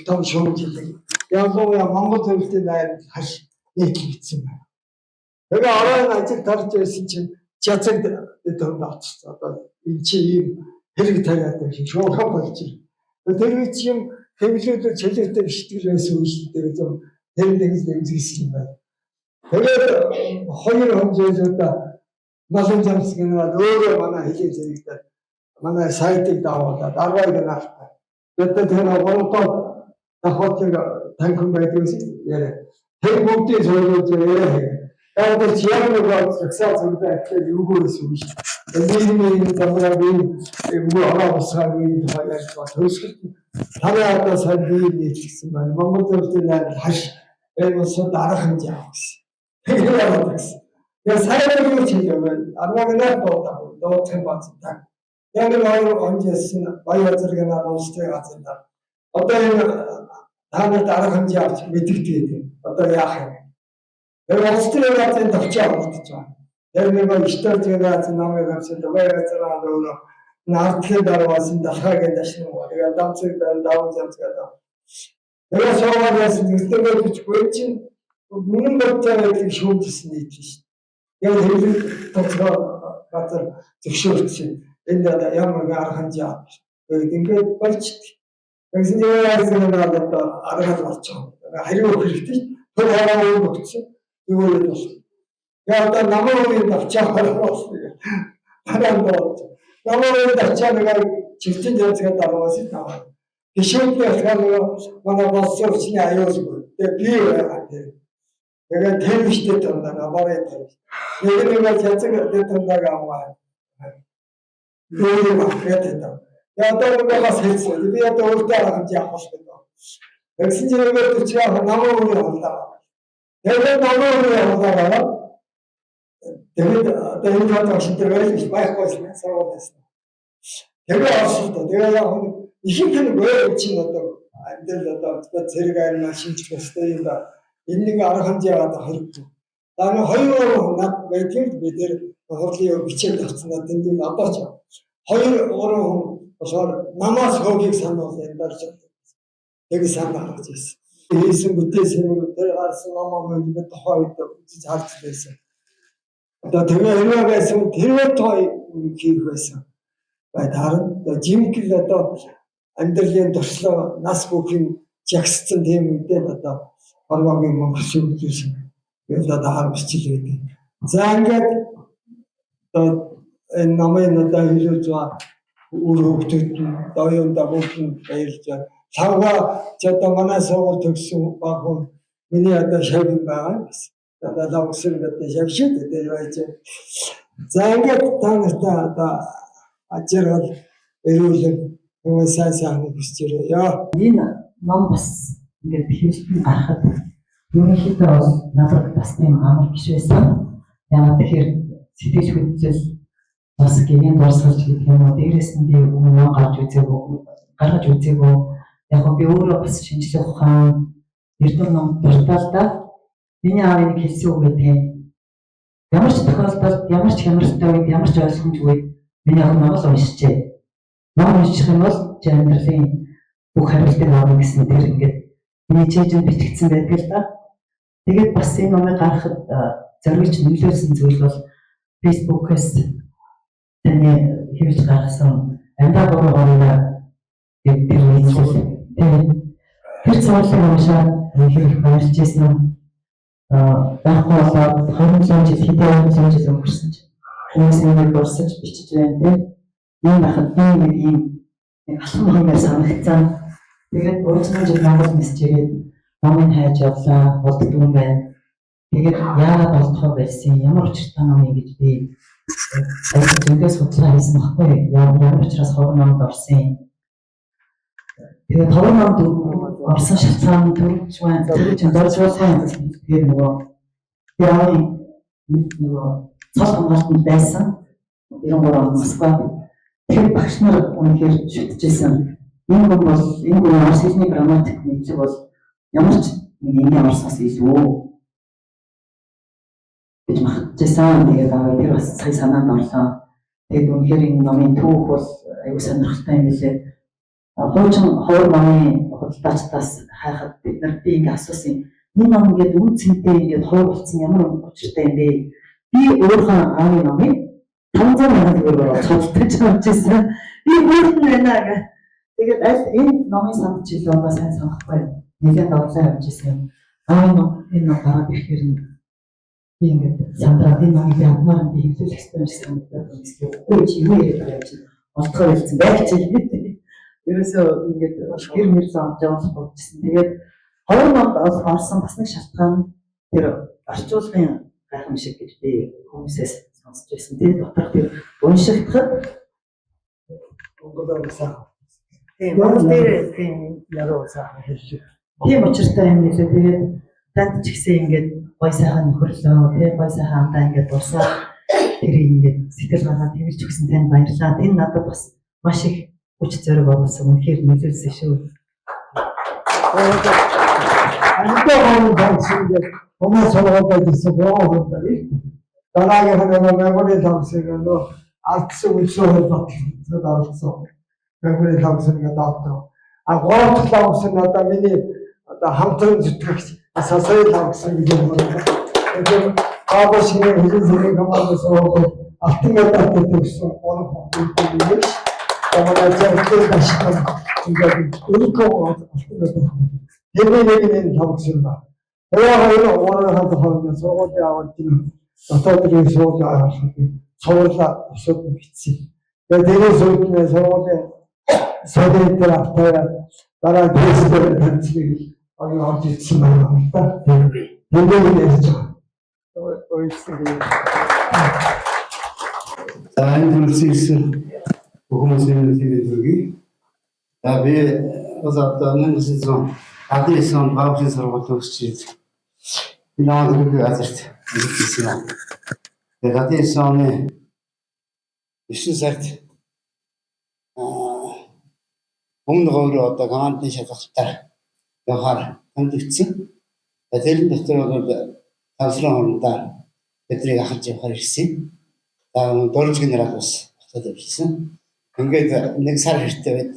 Том шуурж хэлээ. Ялангуяа Монгол төвлөлтийн найр хаш нийтлэгдсэн байна. Тэгээ оройн ажил тарж байсан чинь чацаг дэвд авчихсан. Одоо энэ чи ийм хэрэг тариад байх шуурхан болж байна. Тэр чинь хэвлэлүүд чөлөөтэй биштгэл байсан юм шүү дээ. Тэр үзэгсэн юм байна. Тэгээд хоёр хонжоолоо малын замс гэнэ өөрөө манай хэлээ зэрэгдээ манай сайтыг даавуулаад 12 нартаа. Тэгээд тэр гонтоо давхотыг танхим байдгаас яриа. Тэр бүгдийг зөвлөж яриа. Яг л яг нэг загсаа зүйлээ ахлаа юугаар гэсэн юм шиг. Нийгмийн замрын муу аваасаагүй хаяж төгсгөл танаа одоо сайн бий нийлсэн байна. Монгол зөвлөлтийн найр хаш энэ дарах юм яах гэсэн. Тэгэхээр яах гэсэн. Яг сайн юу ч хийлээ. Армагнаа дуудах юм байна. Яг нэг онжсэн баяр зэрэгнээ уустай газар. Одоо энэ танаа дарах юм яах мэдэгдээд. Одоо яах юм. Яг уустай газар тавчаа болчихж байгаа. Яг нэг ихтэй зэрэг намайг авсан баяр зэрэг өөрөө наадхын дарвасан дахаагийн дашин уу. Яг дамцыг давж ямцгаа. Яг соогоос нэгтгэж бичгүй чинь үнэн бодцоо шүүмжсэн нийтлээ шүү. Яг хэвлэл тоцгоо газар зөвшөөрсөн. Энд ямар арга хэмжээ ингээд болчихдог. Тэгсэн чинь яасан одоо арга болчихоо. Хариу хэрэгтэй. Тэр хараа өгсөн. Тэгвэл болсон. Яг одоо намайг авчаа болсон. Хараад намайг авчаа нэг чигтэн зэрэг дараас таваа. Гişүүдний болохоор манай болсон чинь аюулгүй. Тэгээ би тэгээд тэмчтэй тандаа аваад тавь. Нэг цацаг тандаа аваа. Юу гэдэг вэ? Яг одоо бас хэлсэн. Би одоо өөртөө хандж явах хэрэгтэй. Тэгсэн чинь нэг төчөө намайг хандаа. Тэгээд намайг хандаа. Тэгээд одоо энэ хатаа шинжлэх ухааны байхгүй сарвалсан. Тэгээд орсон. Тэгээд яг ихэнх нь өөр чинь одоо амьдрал одоо зэрэг аймаа шинжлэх ёстой юм да. Энэ нэг арга хэмжээ одоо хэрэгтэй. Дараа хоёр над байдгийг бид нэр хурлын бичээд авсан тэнд нь одоо ч хоёр уран болохоор намаас хөөгийг санал ярьж байгаа. Яг санал гаргаж ирсэн. Хийсэн бүтээсэн юм дээр гарсан намаа мөн бид тухайд үзэж харж байсан. Одоо тэгээ хэрвээ байсан тэрвээ той хийх байсан. Байдаран жимкэл одоо амьдралын туршлага нас бүхэн жагссан тийм үедээ одоо хорвогийн мөнгө шүглүүлсэн. Яг одоо харамсчил байдаг. За ингээд одоо энэ намын одоо хэлж байгаа үр хөвгтөд доёнда бүгд баярлж байна. Савга ч одоо манай сургууль төгссөн баг хүн миний одоо шавь байгаа гэсэн. Одоо лавсан гэдэг шавшид дээр байж. За ингээд та нартай одоо ажиргал эрүүлэн нөгөө сайн хүсэж ирээ. Энэ ном бас ингээд хэлсэн гарахад ерөнхийдөө надад бас тийм амар биш байсан. Яагаад тэгэхээр сэтгэл хөдлөл бас гинэн дурсгалж гэх юм уу. Дээрээс нь би өмнө гаргаж үзээгүй. Яг би өөрөө бас шинжлэх ухаан эрдэм ном дуртал да. Миний аав нэг хэлсэн үг гэдэг. Ямар ч тохиолдолд, ямар ч хямралтай үед, ямар ч ойлгомжгүй миний аав намайг уншижээ. Ном унших юм бол амьдралын бүх хариултыг авах гэсэн тэр ингээд миний чийжэнд бичигдсэн байдаг л да. Тэгээд бас энэ номыг гаргахад зориулж нөлөөлсөн зүйл бол Facebook-ээс таны хэвлэж гаргасан андаа бороо тэр цаалын уншаад хэрэг баярлж байсан. Байхгүй болоод 20 жил хэдэн жил өнгөрсөн чинь хүмүүс нэг дурсаж бичиж байна тийм. Ийм байхад би нэг ийм алхам хэмээр санагцсан. Тэгээд 30 жил Монгол мессеж ирээд номыг хайж явлаа, болдгүй юм байна. Тэгээд яагаад болдгоо байсан, ямар учиртай ном юм гэж би зөндөө судалгаа хийсэн баггүй. Ямар учраас ховор номд орсон. Тэгээд ховор номд орсон шалтгаан төрж байна. Тэгээд дурсуулсан. Тэгээд нөгөө цол хамгаалтанд байсан. 93 он Москва. Тэгэхээр багш нар үнэхээр шүтжсэн. Энэ хүн бол энэ хүн орос хэлний грамматик мэдлэг бол ямар ч нэг энэ орсоос илүү гэж магтжсэн. Тэгээд тэр бас сая санаанд орлоо. Тэгээд үнэхээр энэ номын түүх бол аюу сонирхолтой юм билээ. Хуучин ховор номын худалдаачдаас хайхад би ингэ асуусан. Энэ ном ингээд үн цэнтэй ингээд ховор болсон ямар учиртай юм бэ? Би өөрийнхөө аавын номыг 500 сая төгрөгөөр худалдаж авчихсан. Би өөрт нь байна гэх. Тэгээд аль энэ номын санал жил одоо сайн санахгүй. Нэгэн давлаа явж ирсэн. Аавын ном энэ ном гараад ирэхээр нь би ингээд сандраад энэ номыг амаар би хэвлэх ёстой гэж санагдаад байна. Үгүй чи юу яриад байгаа чинь олдгоо хэлсэн байх чи. Ерөөсөө ингээд гэр мөрсөн авч явах болчихсон. Тэгээд 2 онд орсон бас нэг шалтгаан тэр орчуулгын гайхамшиг гэж би хүмүүсээс сонсч байсан. Тэр дотор тэр уншигдахад тийм Монгол дээр тийм яруу сайхан хэллээ. тийм учиртай юм нэлээ. Тэгээд танд ч гэсэн ингээд гой сайхан нөхөрлөө, тэгээд гой сайхан амдаа ингээд дуусаа тэр ингээд сэтгэл гаргаад тэмэрч өгсөн танд баярлалаа. Энэ надад бас маш их хүч зориг оруулсан. Үнэхээр нөлөөлсөн шүү. Анхны томсгийн хүмүүс сургуульд ирсэн гоо дараагийн мемори томсгийн алдсан үлсөө бодлоо давалцсан. Мемори томсгийн доктор. А гоо томсон одоо миний одоо хамтран зүтгэгч асасай томсон гэж юм байна. Тэгэхээр аавшигний хэлсэн командос алтан медаль төлсөн гоо томсон. Тамаа зэрэгтэй баштай ингээд өөрийнхөө алтан медаль Нэг тавсан ба. Тэгээ өөрөө хоорондоо сургуулийн аваад тийм дотоодын сургууль аваад цуурлаа өсөд бичсэн. Тэгээ дээрээс үүднээ сургуулийн содын дээр автаа дараа дэсээр таньцгийг орж ирсэн байна та. Тэгээд ярьж байгаа. Ойцсон. энэ зүйлсийн хүмүүсийн зүйлийг та би одоо нэг зүйл Адресон баавчин сургууль өгч наадрыг газарт ирсэн. Тэгээд Адресон 9 сард өмнө өөрөө одоо командын шалгалтаар явахаар хандчихсан. Тэгээд тэр дотор тавсрын хоорондоо бидний ахалж явахаар ирсэн. Дөржиг нэрээс бас хатад явсан. Ингээд 1 сар хэрэгтэй байд.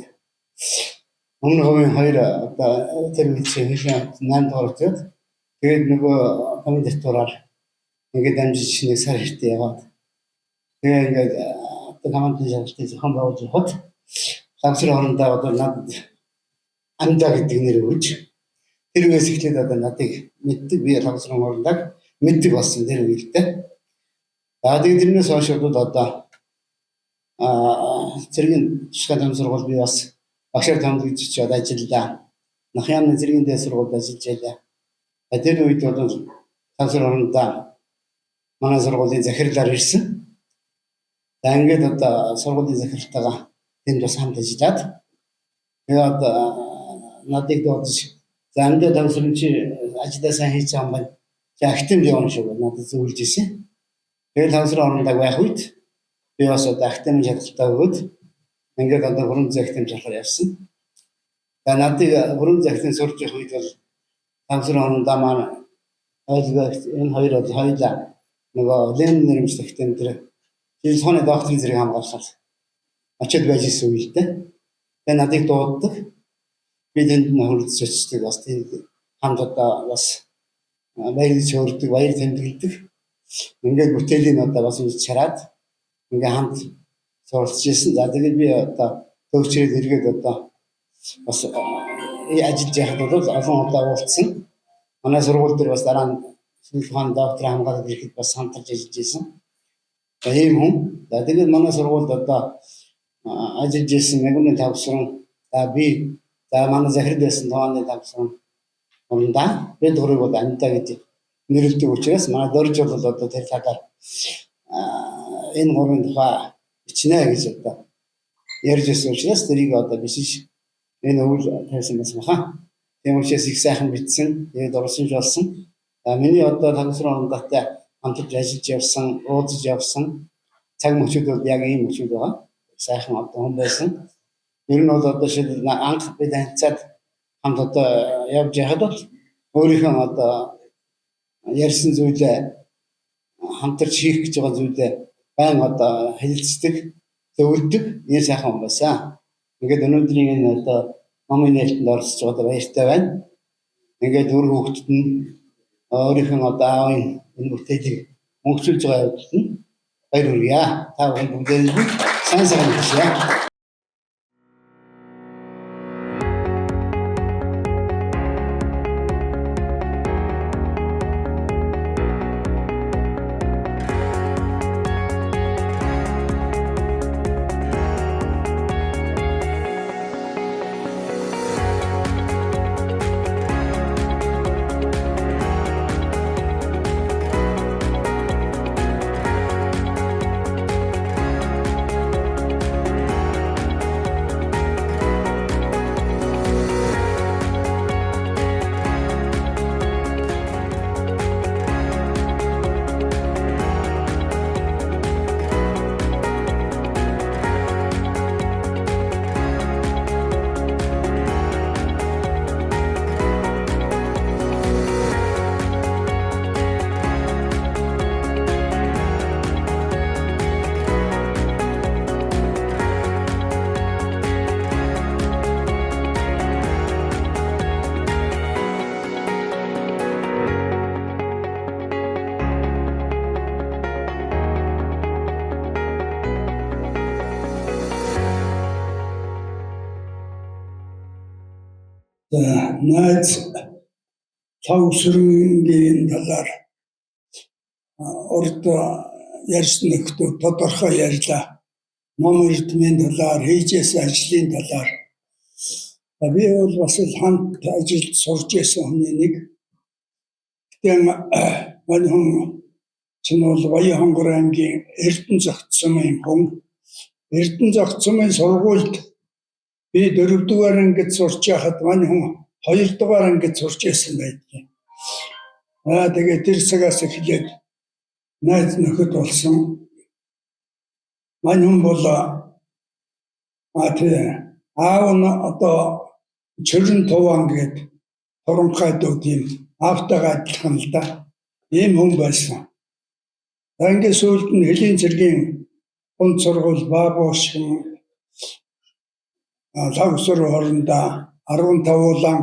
Өмнө говийн 2 одоо тэр мэдээ хийсэн 8 дугаар өдрөд тэгээд нөгөө командатураар ингээд дамжиж 1 сар хэрэгтэй яваад тэгээд ингээд одоо командын шалгалтыг зохион байгуулж явахад самсрын хоорондоо одоо надад амдаа гэдэг нэр өгч тэр үеэс эхлээд одоо надыг мэддэг би самсрын хоорондоо мэддэг болсон тэр үедээ. Тэгээд тэрнээс хойш одоо зэргийн шкадан сургууль би бас багшаар томдгож чад ажиллаа. Нахяаны зэргийн дэс сургуульд ажиллаж байлаа. Тэр үед бол самсрын хоорондоо манай сургуулийн захирлаар ирсэн. Тэгээд одоо сургуулийн захиралтайгаа тэнд бас хамт ажиллаад тэгээд надыг дуудаж за энэ томсрын чи ажиллаа сайн хийж байгаа юм байна. За актив явна шүү надад зөвлөж ирсэн. Тэгээд самсрын хоорондоо байх үед би бас одоо актив шалгалтаа өгөөд ингээд одоо бүрэн захиалгын жахаар явсан. Тэгээд надыг бүрэн захиалгын сурч явах үед бол самсрын хоорондоо маань ойлгох энэ хоёр бол хоёулаа нөгөө Ленин нэрмжлэгтэн тэр жил сууны докторийн зэрэг хамгаалахад очиод байж исэн үедээ. Тэгээд надыг дууддаг. Би тэнд хурц очдог бас тийм хамт одоо бас баярлж өрдөг, баяр тэмдэглэдэг. Ингээд бүтээлийн одоо бас үз чараад ингээд хамт суралцж ирсэн. За тэгээд би одоо төвчрээд эргээд одоо бас ажиллаж яхад бол олон удаа уулзсан. Манай сургууль дээр бас дараа нь Сүүлхан доктор хамгаалаад ирэхэд бас хамтарч ажиллаж ирсэн. Ийм хүн. За тэгээд манай сургуульд одоо ажиллаж ирсэн мэгүний тавсран би за манай захирал байсан тооны тавсран ундаа бид гурыг бол амтаа гэж нэрлэдэг учраас манай дөрж бол одоо тэр талаар энэ гурвын тухай бичнэ гэж одоо ярьж ирсэн учраас тэрийг одоо бишиж энэ өвөл тавьсан байсан баха. Тийм учраас их сайхан бичсэн. Тэгээд орсон болсон. Миний одоо тавсрын ондотой хамтарч ажиллаж явсан, уулзаж явсан цаг мөчүүд бол яг ийм мөчүүд байгаа. Сайхан одоо хүн байсан. Ер нь бол одоо шил анх бид таньцаад хамт одоо явж яхад бол өөрийнхөө одоо ярьсан зүйлээ хамтарч хийх гэж байгаа зүйлээ байн одоо хэлэлцдэг, зөвлөдөг ийм сайхан хүн байсан. Ингээд өнөөдрийн энэ одоо номын нээлтэнд оролцож байгаа баяртай байна. Ингээд өөр хүүхдэд нь өөрийнхөө одоо аавын энэ бүтээлийг мөнгөцүүлж байгаа явдал нь баяр хүргье. Та бүхэн сайн сайн хийшээ. найз цаавсрынгийн талаар урд ярьсан нөхдөд тодорхой ярьлаа. Ном эрдмийн талаар, хийжээс ажлын талаар. Би бол бас л хамт ажилд сурж байсан хүний нэг. Тэгэн манай хүн чинь бол Баян хонгор аймгийн Эрдэнэцэгцсумын хүн. Эрдэнэцэгцсумын сургуульд би 4 дугаар ангид сурч байхад манай хүн 2 дугаар ангид сурч байсан байдгийг. Тэгээд тэр цагаас эхлээд найз нөхөд болсон. Манай хүн бол аав нь одоо Чөрөн Туван гээд Торонхай дүү тийм автагаа адилхан л да. Ийм хүн байсан. Ингээд сүүлд нь Хөлийн цэргийн гүн сургууль Баабуушгин Лавсар хоорондоо 15 улаан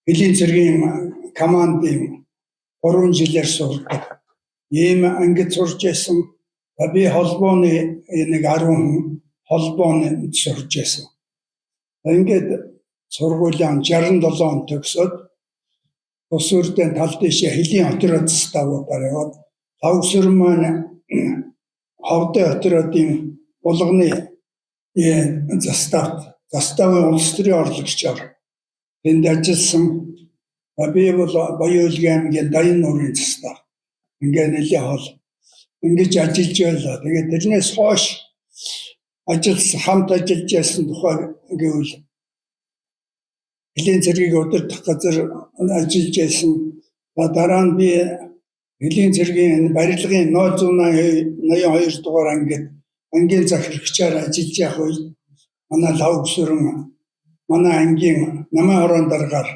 Хөлийн цэргийн командын 3 жилээр сурдаг. Ийм ангид сурч байсан. Би холбооны нэг 10 холбооны сурч байсан. Ингээд сургуулийн 67 он төгсөөд ус үрдэн тал дэшээ Хөлийн отрядстаудаар яваад Лавсар маань Ховдын отрядын булганы заставын улс төрийн орлогчоор энд ажилласан. Би бол Баян аймгийн Даян нуурын застав. Ингээд нэлээ хол ингэж ажиллаж байлаа. Тэгээд тэрнээс хойш хамт ажиллаж байсан тухай гэвэл Хөлийн цэргийг удирдах газар ажиллаж байсан. Дараа нь би Хөлийн цэргийн барилгын 182 дугаар ангид ангийн захирагчаар ажиллаж явах үед манай Лавсрын манай ангийн намын хорон дараагаар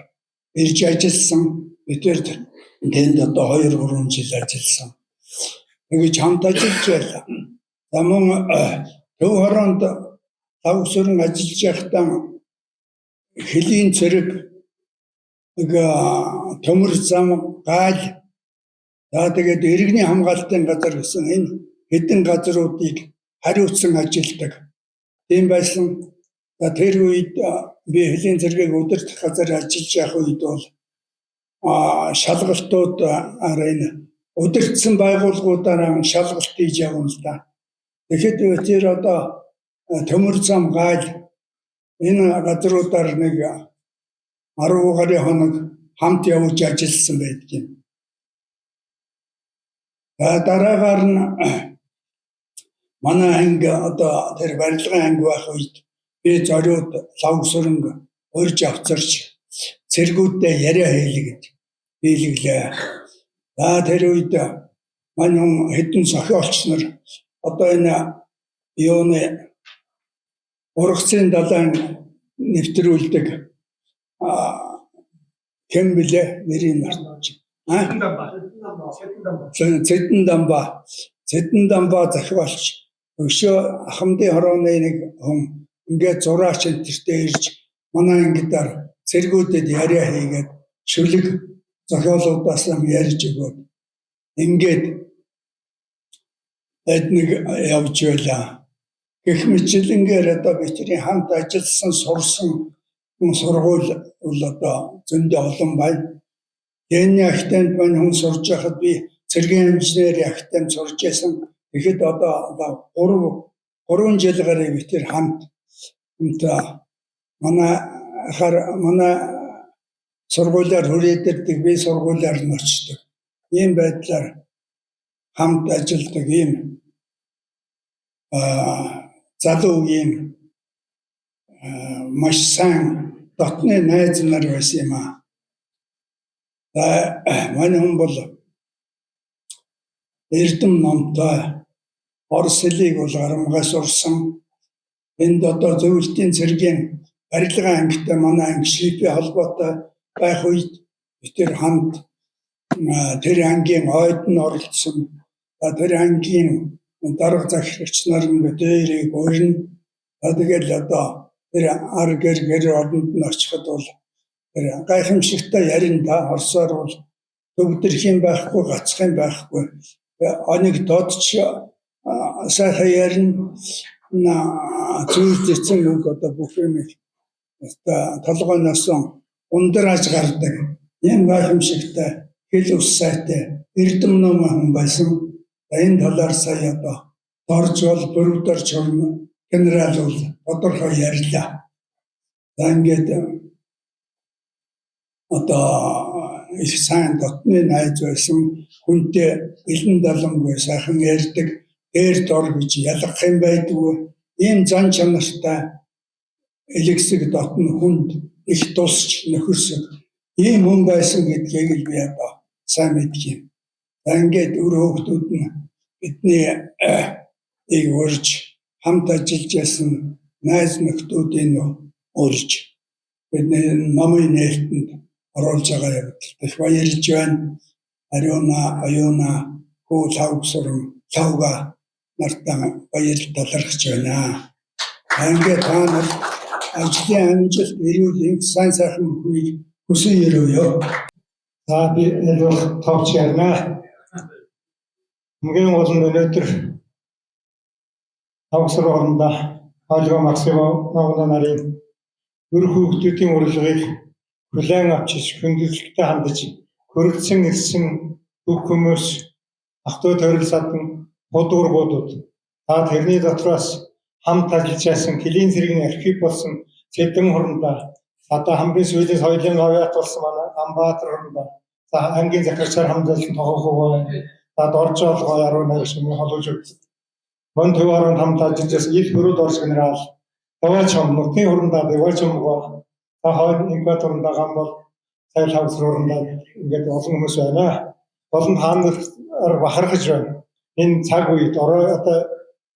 ирж ажилласан. Бид тэнд одоо 2-3 жил ажилласан. Тэгэж хамт ажиллаж байлаа. Мөн төв хороонд Лавсрын ажиллаж байхдаа Хөлийн цэрэг төмөр зам гаал тэгээд иргэний хамгаалтын газар гэсэн энэ хэдэн газруудыг хариуцсан ажилладаг. Тийм байсан. Тэр үед би Хөлийн цэргийг удирдах газар ажиллаж явах үед бол шалгалтууд удирдсан байгууллагуудаараа шалгалт хийж явна л да. Тэгэхэд тэр одоо төмөр зам гаал энэ газруудаар нэг 10 гаруй хоног хамт явж ажилласан байдгийг. Дараагаар нь манай анги одоо тэр барилгын анги байх үед би зориуд Лавсрынг урьж авцарч цэргүүдтэй яриа хийлгэлээ. Тэр үед манай хэдэн зохиолч нар одоо энэ юуны ургацын далайн нэвтрүүлдэг хэн блэ нэрийн мартаж. Цэдэн дамба зохиолч өшөө Ахмадын хорооны нэг хүн ингээд зураач энтертэй ирж манай ангидаар цэргүүдэд яриа хийгээд шүлэг зохиолуудаас ярьж өгөөд ингээд эднийг явж байлаа. Гэх мэтлэнгээр одоо бидний хамт ажилласан сурсан сургууль бол одоо зөндөө олон байна. Энэ ахтанд маань хүн сурж байхад би цэргийн инженер ахтанд сурж байсан. Тэгэхэд одоо 3 жил гарыг би тэр хамт манай сургуулиар хүрээдэрдэг, би сургуулиар нь очдог. Ийм байдлаар хамт ажилладаг ийм залуу ийм маш сайн дотны найз нар байсан юм аа. Манай хүн бол эрдэм номтой орос хэлийг бол гарамгай сурсан. Энд одоо зөвлөлтийн цэргийн барилгын ангитай манай анги шипийн холбоотой байх үед тэр хамт тэр ангийн ойд нь оролцсон. Тэр ангийн дарга захирагч нар дээрийг өрнө. Тэгэл одоо тэр ар гэр орнд нь очиход бол тэр гайхамшигтай ярина да. Орсоор бол төвдөрх юм байхгүй, гацх юм байхгүй. Анекдотч сайхан ярина. Зүйл зэцэн үг одоо бүх юм толгойноос ундраж гардаг ийм гайхамшигтай хэл ус сайтай эрдэм ном хүн байсан. Энэ талаар сая одоо дорж бол бүрдэрч генерал бол тодорхой ярьлаа. За ингээд одоо их сайн дотны найз байсан хүнтэй бэлэн далангүй сайхан ярьдаг эрт ор гэж ялгах юм байдгүй. Ийм зан чанартай элексэг дотн хүнд их тусч нөхөрсөг ийм хүн байсан гэдгийг л би одоо сайн мэдгийм. Ингээд өр хүүхдүүд нь бидний урьж хамт ажиллаж байсан найз нөхдүүдийн урьж бидний намын нээлтэнд оруулж байгаа юм. Их баярлж байна. Аюуна хүү лавсрам лавга нартаа баяр талархаж байна. Ингээд та нар ажлын амжилт эрүүл сайн сайхан бүхнийг хүсэн өрөөё. За би элбэх товч ярина. Хамгийн гол нь өнөөдөр тавсар орондоо Ольга Максимовна нарын өр хүүхдүүдийн урилгыг хүлээн авчиж хүндэтгэлтэй хандаж хөрөлдсөн ирсэн бүх хүмүүс ах トゥ төрөл садан худуургуудад та тэрний дотроос хамт ажиллаж байсан Килийн цэргийн архив болсон Цэдэн хурандаа одоо хамгийн сүүлийн соёлын говьят болсон манай Амбаатар хурандаа за ангийн захирагчаар хамгаалсан тогоогүй за дорж олгоо яруу нэг юм холууж өгсөн. Мөн төвөрөнд хамт ажиллаж байсан ил хөрөд орж генерал Таваач нутгийн хурандаа Таваач мөгөө та хойд инкваторында гам бол сайл хавсрууранда ингээд олон хүмүүс байна. Олон хаанаар бахархаж байна. Энэ цаг үед одоо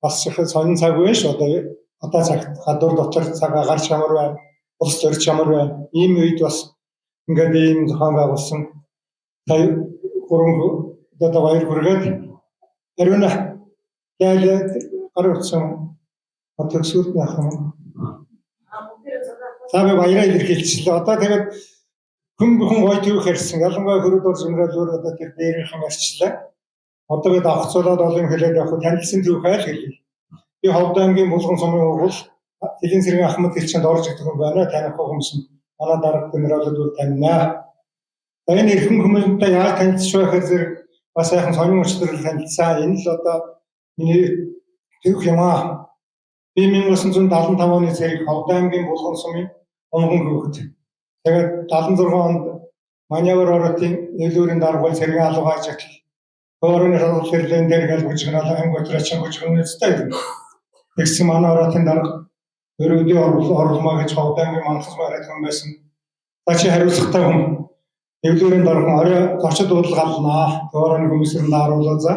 бас их сонин цаг биш одоо цагт гадуур дотор цаг агаар чамар байна. Улс төр чамар байна. Ийм үед бас ингээд ийм зохион байгуулсан. Сая гурван одоо баяр хүргээд ариуна яаль гаруутсан төгсгөлт яах юм. Сабай баяраа илэрхийлчихлээ. Одоо тэгээд хүн бүхэн гой төвх ярьсан. Ялангуяа хөрөд орж өнрөөлөөр одоо тэр дээрийнхэн ярьчлаа. Одоо бид авахцуулаад олон хэлээд явах танилцсан төвх айл хэлээ. Би Ховд аймгийн Булган сумын угуул Килийн цэргийн Ахмад Элчинд орж ирдэг хүн байна. Таних хүмүүс нь манай дарга генералууд бол таньнаа. Энэ эрхэм хүмүүстээ яаж танилцж байх хэрэг бас сайхан сонин өчтөрл танилцсан. Энэ л одоо миний төвх юм аа. Би 1975 оны зэрэг Ховд аймгийн Булган сумын онгон хүүхэд. Тэгээд 76 онд Маньявар оротын нөлөөрийн дарга цэргийн алга ажил. Өөрөөр хэлбэл дээр гэлбэж гэнэ ангуутраач гүжгэнэстэй. Тэгсэн манай оротын дарга өрөөдөө орломоо гэж Ховд аймгийн манхас барайд хүн байсан. Та чи хариуцлагатай хүн. Нөлөөрийн дарга орой зочид дуудлагалнаа. Өөрөөр хүмүүсээр нааруулаа за.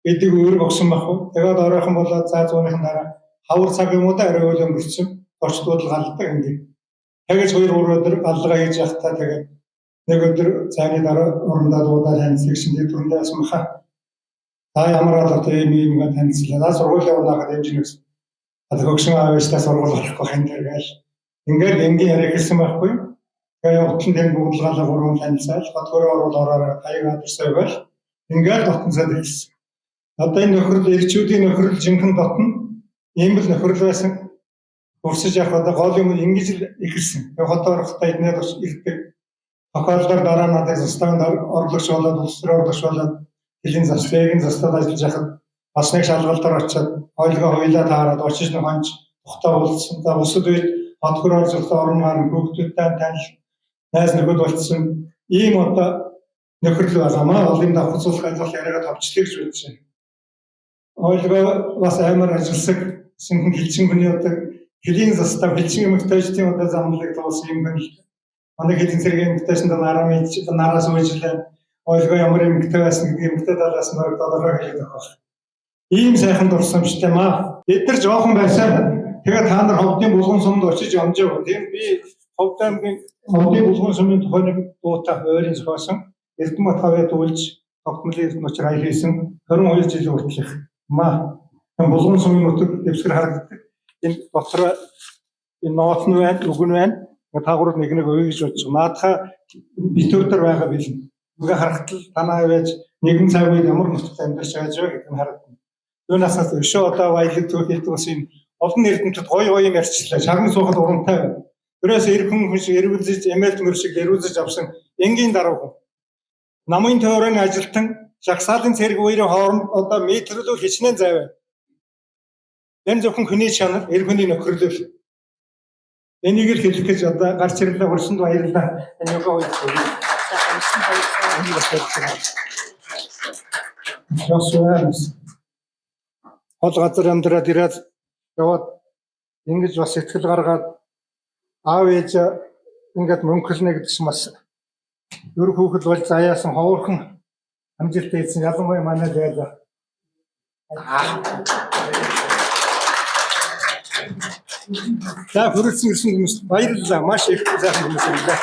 Эдэг өөрөг өгсөн байхгүй. Тэгээд оройхон болоод за зууныхан дараа хавар цаг юм уу да арай өөл өнгөрсөн. Зочид дуудлагалдаг ингээд. Тэгэж 2-3 өдөр алга хийж явахдаа тэгээд нэг өдөр цайны дараа орондоо дуудаад танилцсан дээр түрүүндээ асууха. Та ямар одоо ийм ингээд танилцлаа. Сургуулийн явнахад хэмжинээс. Одоо хөгшин авьяастай сургууль болохгүй хэн дээргээл. Ингээд энгийн яриа хэлсэн байхгүй. Тэгээ утсан дээр бүгдлгаалаа 3 танилцаад хотгороо оролоороо таяг адэрсэй байл. Ингээд дотносод хэлсэн. Одоо энэ нөхрөл ирчүүдийн нөхрөл жинхэнэ дотн ийм л нөхрөл байсан. Урсаж явах одоо гол юм ингэж л ихэрсэн. Хотоор орохтой эднээд бас ирдэг. Тохиолдол дараа надад застаанд орлогч болоод улс төр орлогч болоод Килийн засгийн застаад ажиллаж байхад бас нэг шалгалтаар очиад ойлгоо хойлоо таарад очиж нэг хонч тухтаа уулзсан. За усад үед хотгор оржлоо орон гарan хүүхдүүдтэй танил найз нөхөд болцсон. Ийм одоо нөхрөл байгаамаа. Олон давхцуулах ажил яриагаа товчлээ гэж бодож байна. Ойлгоо бас амар ажилласан. Синхэн хэлчин хүний одоо Килийн застав хэлчин эмэгтэйчдийн одоо замлыг туулсан юм байна. Манай Килийн цэргийн эмэгтэйчэнд нараас үйжлээ. Ойлгоо ямар эмэгтэй байсан гэдгийг эмэгтэй талаас нь тодорхой хэлээд байгаа. Ийм сайхан дурсамжтай маа. Бид нар жоохон байсан. Тэгээд та нар Ховдын Булган сумд очиж амжаагүй. Тийм би Ховд аймгийн Ховдын Булган сумын тухайн дуутай ойрын зохиосон Эрдэнэбат хавьяд үйлж тогтмолын ночраа хийсэн 22 жил хүртэлх маа. Булган сумын нутаг дэвсгэр харагддаг. Энэ дотор энэ ноот нь байна, үг нь байна. Та гурав нэг өгье гэж бодож байна. Наадхаа битүүтер байгаа билэн. Үгээ харахтал танаа байж нэгэн цаг үед ямар нутагт амьдарч байж байгаа гэдэг нь харагдана. Юунаас өшөө одоо баялаг төөх хэлдэг бас энэ олон эрдэмтэд гоё юм ярьчлаа. Шагнал суухад урамтай байна. Ерөөс эрхэн хүн шиг эргүүлж эмээлт мөр шиг эргүүлж авсан энгийн дарга хүн. Намын тойрон ажилтан жагсаалын цэрэг хоёрын хооронд одоо метрлүү хичнээн зай байна. Энэ зөвхөн хүний чанар, эр хүний нөхөрлөл. Энийг л хэлэх гэж одоо гарч ирлээ, хурсанд баярлалаа. Энэ юу гэж хол газар амьдраад ирээд яваад ингэж бас сэтгэл гаргаад аав ээж ингээд мөнхөлнө гэдэг чинь бас өр хүүхэд болж заяасан ховорхон амжилттай ийдсэн ялангуяа манай байлаа. За хүрэлцэн ирсэн хүмүүст баярлалаа. Маш их сайхан хүмүүс ирлээ.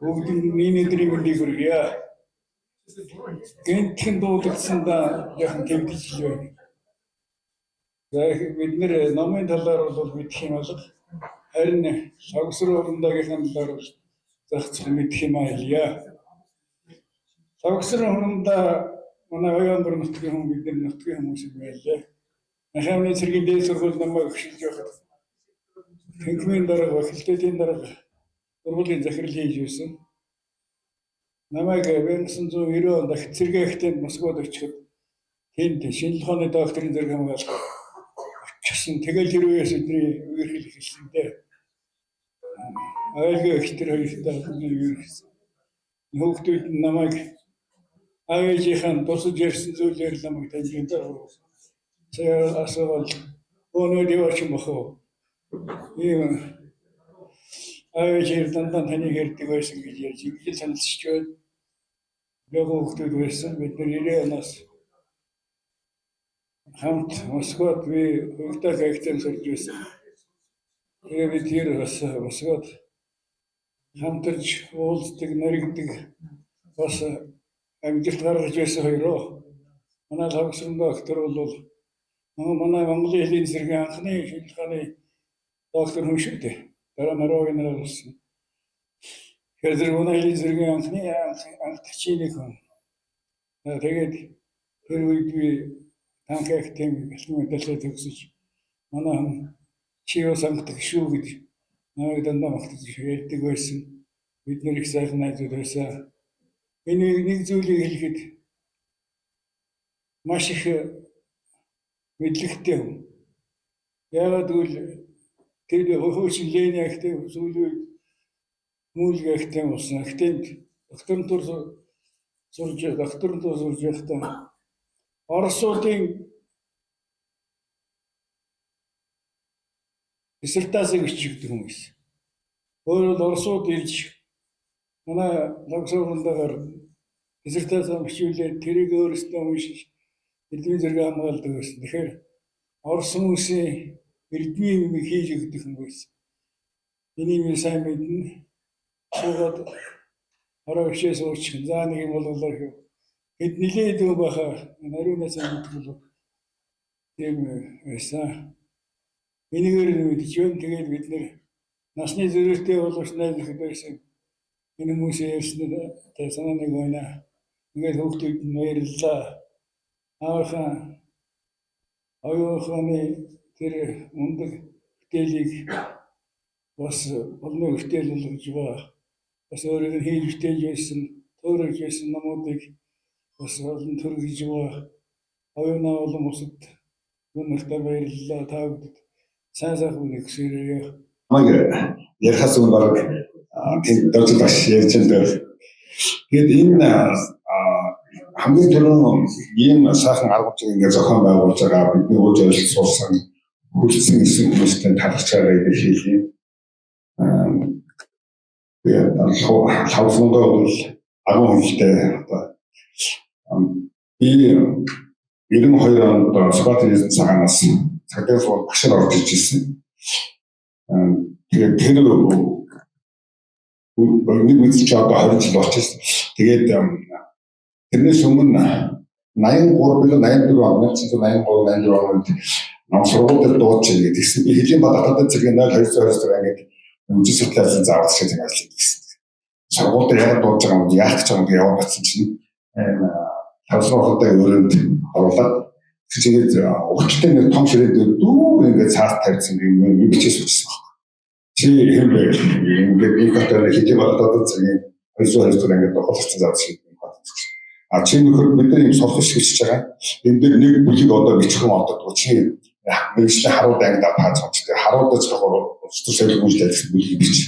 Бүгд миний өдрийн мэндийг хүргье. Гэнтхэн дуудагдсандаа яхан тэмдэглэж байна. За бид нэр номын талаар бол мэдэх юм бол харин савгсрын хурандагийнхын талаар бол зах мэдэх юм айлья. Савгсрын хурандаа манай оюун нутгийн хүн бид нар нутгийн хүмүүс байлаа. Нахамны цэргийн дээд сургууль намайг өгшилж явахад тэнхмийн дарга, хилтэлийн дарга сургуулийн захирал хийж байсан. Намайг 1990 онд цэргийн Москвад очиход тэнд шинжлэх ухааны докторийн зэрэг хамгаалалт очсон. Тэгэл тэр үеэс бидний үерхэл хэлсэн дээ. Айлгой ихтер хоёртай үерхэлсэн. Хүүхдүүд намайг ээжийнхэн тусаж ярьсан зүйлээр намайг таньжуулдаг. Сая асуувал өнөө дэвч мохоо. Ийм ээжээр дандаа таныг ярьдаг байсан гэж ярьж ижил саналсч байна. Яг хүүхдүүд байсан бид нар 90 оноос хамт Москвад би хөгтөг агтэн сурж байсан. Тэгээ би тэр бас Москвад хамтарч уулздаг, наригдаг бас амжилт гаргаж байсан хоёроо. Манай савгсрын доктор бол манай Монголын хэлний зэргийн анхны шинжлэх ухааны доктор хүн шүү дээ. Дараа Норвегийн нар болсон. Тэгэхээр манай хэлний зэргийн анхны нэг хүн. Тэгээд тэр үед би танкахтын гэлмэдэлээ төгсөж манай чио санхдаг шүү гэж намайг дандаа магтаж ярьдаг байсан. Бид нэр их сайхан найзууд байсан. Энэ нэг зүйлийг хэлэхэд маш их мэдлэгтэй хүн. Яагаад гэвэл тэр хөөсөн Ленин ахтай зүйлүүд мүүлгээ ахтай болсон. Ахтайд докторантур сурж байхдаа Оросуудын диссертацийг бичигдэх юм байсан. Өөрөөр Оросууд ирж манай лагсуурандагаар диссертац бичүүлээд тэрийг өөрөөсөө уншиж эдийн зэрэг хамгаалдаг байсан. Тэгэхээр Орос хүмүүсийн эрдмийн юм хийж өгдөг юм байсан. Энийг би сайн мэднэ. Шууд оройчээс уучих. За нэг юм боллоо гэв. Хэд нилээд юм баха. Нариунаас мэддэг бол тийм байсан. Энийгээр мэдчих юм. Тэгээд бид нэр насны зөрүүтэй боловч найзлах байсан. Энэ хүмүүсийн ярьснаар санаа нэг байна. Ингээд хүүхдүүд нь баярлалаа. Аахаа оюуханы тэр мундаг бүтээлийг бас олны бүтээл болгож байгаа. Бас өөрөөр нь хийж бүтээл байсан, төөрөж байсан намуудыг бас олон төрөж байгаа. Оюунаа олон усад гүнэртэ баярлалаа. Та бүхэнд сайн сайхан үнийг хүсээрээ. Намайг ярихаас өмнө баг тийм дөржил баш ярьж байгаа. Тэгээд энэ хамгийн түрүүн ийм сайхан арга зүйн ингээд зохион байгуулж байгаа бидний ууж ойлголт суулсан хүлцэн гэсэн хүмүүстэй талархчаараа гэж хэлье. Тэгээд хавсандаа бол агуу хүнтэй би 92 онд Скотланд цагаанаас цагаас багшаар орж иж ирсэн. Тэгээд тэр нэг мэдчих одоо 20 жил болчихсон. Тэгээд тэрнээс өмнө 83 билүү 84 онд 1983 онд нам сургууль дээр дуудаж ирээд гэсэн. Би хэлийн бадахтад зэрэг 0222 ангид үжил судлаасын заавал шиг ажиллаж байсан. Сургууль дээр яг дуудаж байгаа юм яах гэж байгаа юм яваад батсан чинь тавсрахтай өрөөнд оруулаад тэгээд өгчтэй нэг том ширээдүүд дүү ингээд цаас тавьсан юм бичээс үчсэн баг. чи хэмбэ ингээд би хотод хийх болоод зэрэг 220 төгрөг ингээд хол зарц шиг байна. А чи нөхөр бид нар юм солих шиг хийж байгаа. Энэ дээр нэг бүлэг одоо бичих юм олддог. Чи мэрэгжлийн харууд ангид аваад цогцтой. Харуудаж улсын соёлын хөгжил гэсэн бүлэг бич.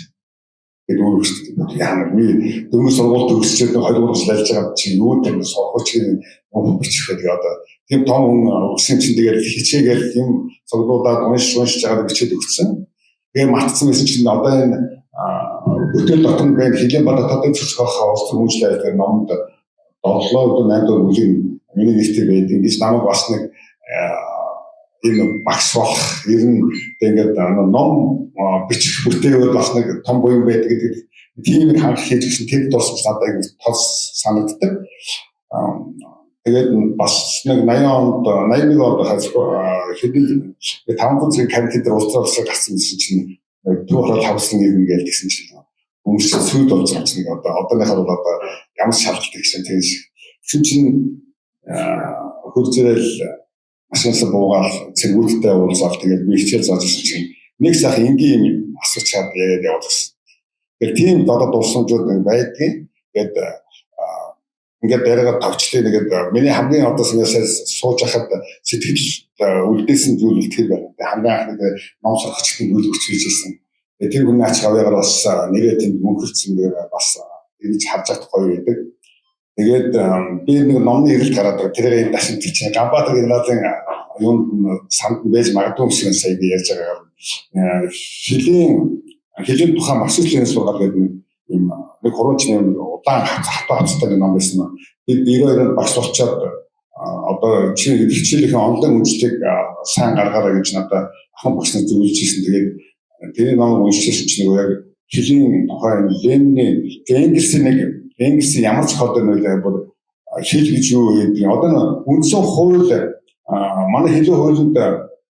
Тэгээд өөрөөсөө яана би дөрөв сургууль төгсчээд 20 жил ажиллаж байгаа чи юу гэдэг сонгоч юм бичих гэдэг одоо тийм том үгсэн чинь тэгээд хичээгээл тийм сургуулиудад уншиж байгаа бичээд өгсөн. Тэгээ мартсан байсан чинь одоо энэ бүтээл дотор нь байна хилийн бадатад цэцгэх улсын хөгжил гэдэг номонд 7-8 бүлэг миний нэртэй байдаг. Ингэж намайг бас нэг энэ багш болох ер нь ингээд ном бичих бүтээвэр бас нэг том буян байдаг гэдэг тийм нэг ханх хийж гисэн тэр дурсамж надад их тос санагддаг. Тэгээд бас нэг 80 онд 81 онд хэдийн 5 зэрэг кампьютер уулзсан гарсан чинь төв хорол хавсан юм гээл гэсэн чинь хүмүүс сүйд болж байгаа чинь одооныхаар бол одоо ямар шалгалт гэсэн тийм чинь хурцрэл машинсаа буугаад цэргүүдтэй уулзаад тэгээд би хичээл зааж ирсэн чинь нэг сайхан энгийн юм асуучаад яриад явуулсан. Тэгэхээр тийм додод дурсамжууд байдгийн. Тэгээд ингээд дээрээ тавчлаа нэгэд миний хамгийн одоо сууж хахад сэтгэл үлдээсэн зүйл тэр байна. Хамгийн анх нэг ном сурагчдын үйл өгч хийжсэн. Тэр хүн ач аваагаар бас нэгээ тэнд мөнхөлцсөн дээр бас ингэж харж чадах гоё байдаг. Тэгээд би нэг номны хэрэлт гараад тэрээр энэ дашин чинь Гамбатаг генералын юунд санд байж магадгүй юм шиг сая би ярьж байгаа. Хилийн тухайн масуулын сургаал гэдэг юм нэг хуруучны удаан хатаатай ном байсан. Бид 92-нд багш болчоод одоо чи хичээлийн онлайн үнэлгээг сайн гаргаараа гэж надад ахын багш нар зөвлөж ирсэн. Тэгээд тэр ном уншижсэн чинь яг хилийн тухайн Энгельсийн ямар ч хот нөлөө бол хэл гэж юу гэдэг. Одоо үндсэн хууль манай хэлний хуулинд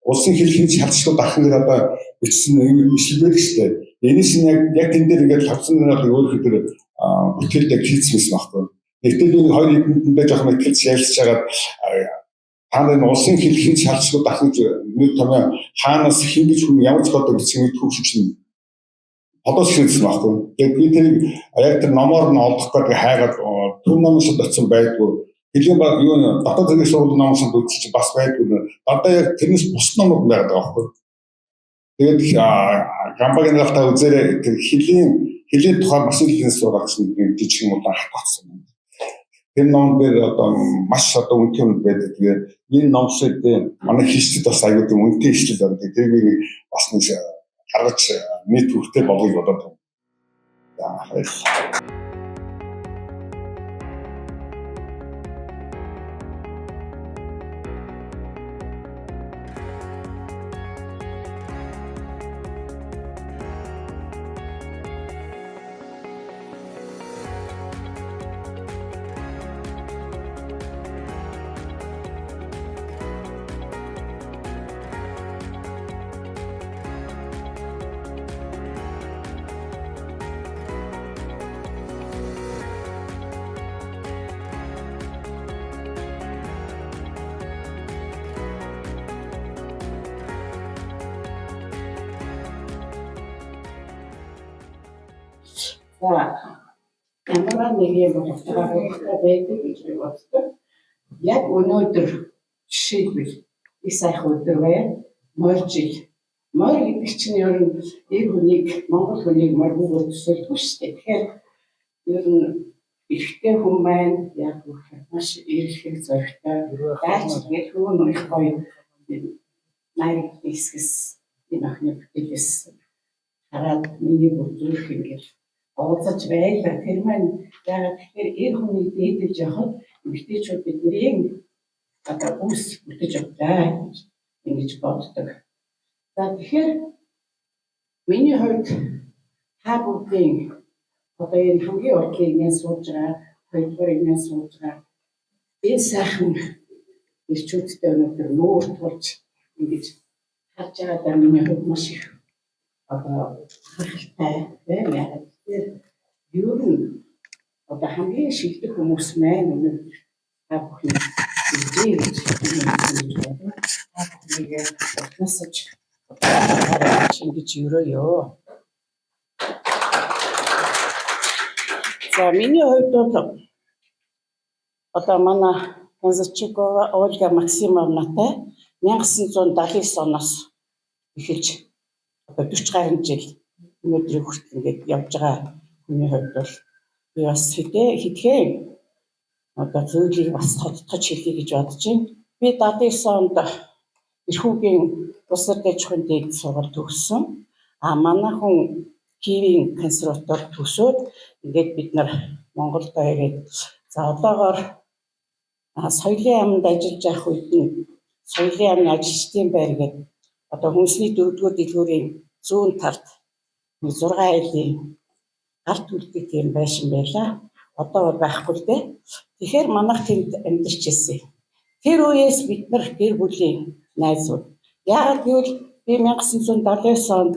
улсын хэл хийж шалтгаалж дахин одоо бичсэн юм ишил байдаг шүү дээ. Энэс нь яг тэн дээр ингээд тавцсан дээр өөрөөр хэлбэл бүтээлтэй хийцсэн юм байна. Гэтэл би хоёр хэдэндээ жоохон мэтгэж ярилцж байгаад тааны улсын хэл хийж шалтгаалж дахин нэг том хаанаас хэн гэж хүн ямар ч одоо бичсэн мэд хөвч чинь одоос хийсэн байхгүй. Тэгээд би тэр яг тэр номоор нь олдох гэдэг хайгаад түн номшод очсон байдгүй. Хэлийн баг юу дотоод зэрэг сургуулийн номшод үзчих бас байдгүй. Одоо яг тэрнээс бус номууд байгаад байгаа байхгүй. Тэгээд Гамбагийн галтаа үзээрэй тэр хэлийн тухай масуулын сургаалч нэг жижиг юм удаан хатгацсан. Тэр ном дээр одоо маш одоо үнэтэй юм байдаг. Тэгээд энэ номшид манай хийчдэд бас аюул юм үнэтэй хийчл байдаг. Тэр би бас нэг гаргаж нийт хүртэл болгож бодоод байна. Ямар нэг юм боловсроо байдаг гэж би боддог. Яг өнөөдөр жишээлбэл их сайхан өдөр байна. Морь жил. Морь гэдэг чинь ер нь эр хүнийг монгол хүнийг морьгоор төсөөлдөг шүү дээ. Тэгэхээр ер нь эрэгтэй хүн маань яг маш эрэлхэг зоригтой. Даалж гэх хүн их гоё найр хэсгэс энэ ахны бүтээлээс хараад миний бүзүүх ингэж уулзаж байлаа. Тэр маань яагаад тэгэхээр эр хүний дээдэлж явахад эмэгтэйчүүд бидний одоо үс бүтэж авдаа ингэж боддог. За тэгэхээр миний хувьд та бүхэн одоо энэ хамгийн урдлын ингээс сууж байгаа, хоёрдугаар ингээс сууж байгаа энэ сайхан ирчүүдтэй өнөөдөр нүүр тулж ингэж харж байгаа миний хувьд маш их одоо хахалтай байна. Ер нь одоо хамгийн шигдэх хүмүүс маань өнөөдөр та бүхэн үзье гэж байна. Та бүхнийг уснасаж ингэж өрөөё. За миний хувьд бол одоо манай Конзачикова Ольга Максимовнатай 1979 оноос эхэлж одоо 40 гаруй жил өнөөдрийг хүртэл ингээд явж байгаа хүний хувьд бол би бас хэдхэн одоо зүйлийг бас тодтогч хэлье гэж бодож байна. Би 79 онд Эрхүүгийн Улс орон аж ахуйн дээд сургууль төгссөн. Манай хүн Киевийн консерваторид төгсөөд ингээд бид нар Монголд ирээд за одоогоор соёлын яамд ажиллаж явах үед нь соёлын яамны ажилчдын байр гэдэг одоо хүнсний 4-р дэлгүүрийн зүүн талд 6 айлын арт үлдэх юм байшин байлаа. Одоо байхгүй л дээ. Тэгэхээр манайх тэнд амьдарч ирсэн. Тэр үеэс бид нар гэр бүлийн найзууд. Яагаад гэвэл би 1979 онд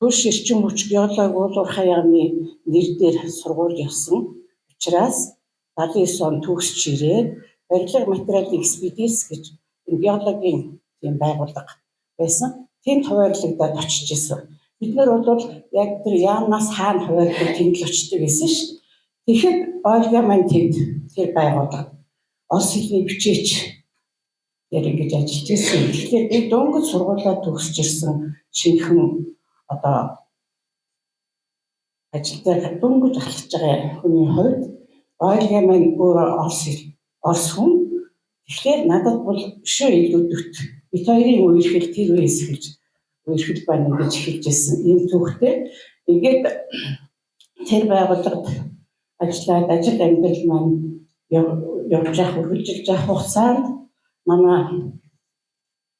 Түш эрчим хүч геологи уулуурхай яамны нэр дээр сургууль явсан учраас 79 он төгсч ирээд барилга материалын экспедиц гэж геологийн тийм байгууллага байсан. Тэнд хуваарлагдаад очиж исэн. Бид нар бол яг тэр яамнаас хаана хуваарлагдаж тэнд л очдог гэсэн шүү дээ. Тэгэхэд Ольга маань тэнд тэр байгууллагад Орос хэлний бичээч яг ингэж ажиллаж ирсэн. Тэгэхээр би дөнгөж сургуулаа төгсөж ирсэн шинэхэн одоо ажилдаа дөнгөж ахлаж байгаа хүний хувьд Ольга маань өөрөө Орос хүн. Тэгэхээр надад бол шүү илүүдвэрт бид хоёрын үерхэл тэр үеэс эхэлж үерхэл байна гэж хэлж ирсэн. Ийм түүхтэй ингээд тэр байгууллагад ажиллаад ажил амьдрал маань явж явах үргэлжилж явах хугацаанд манай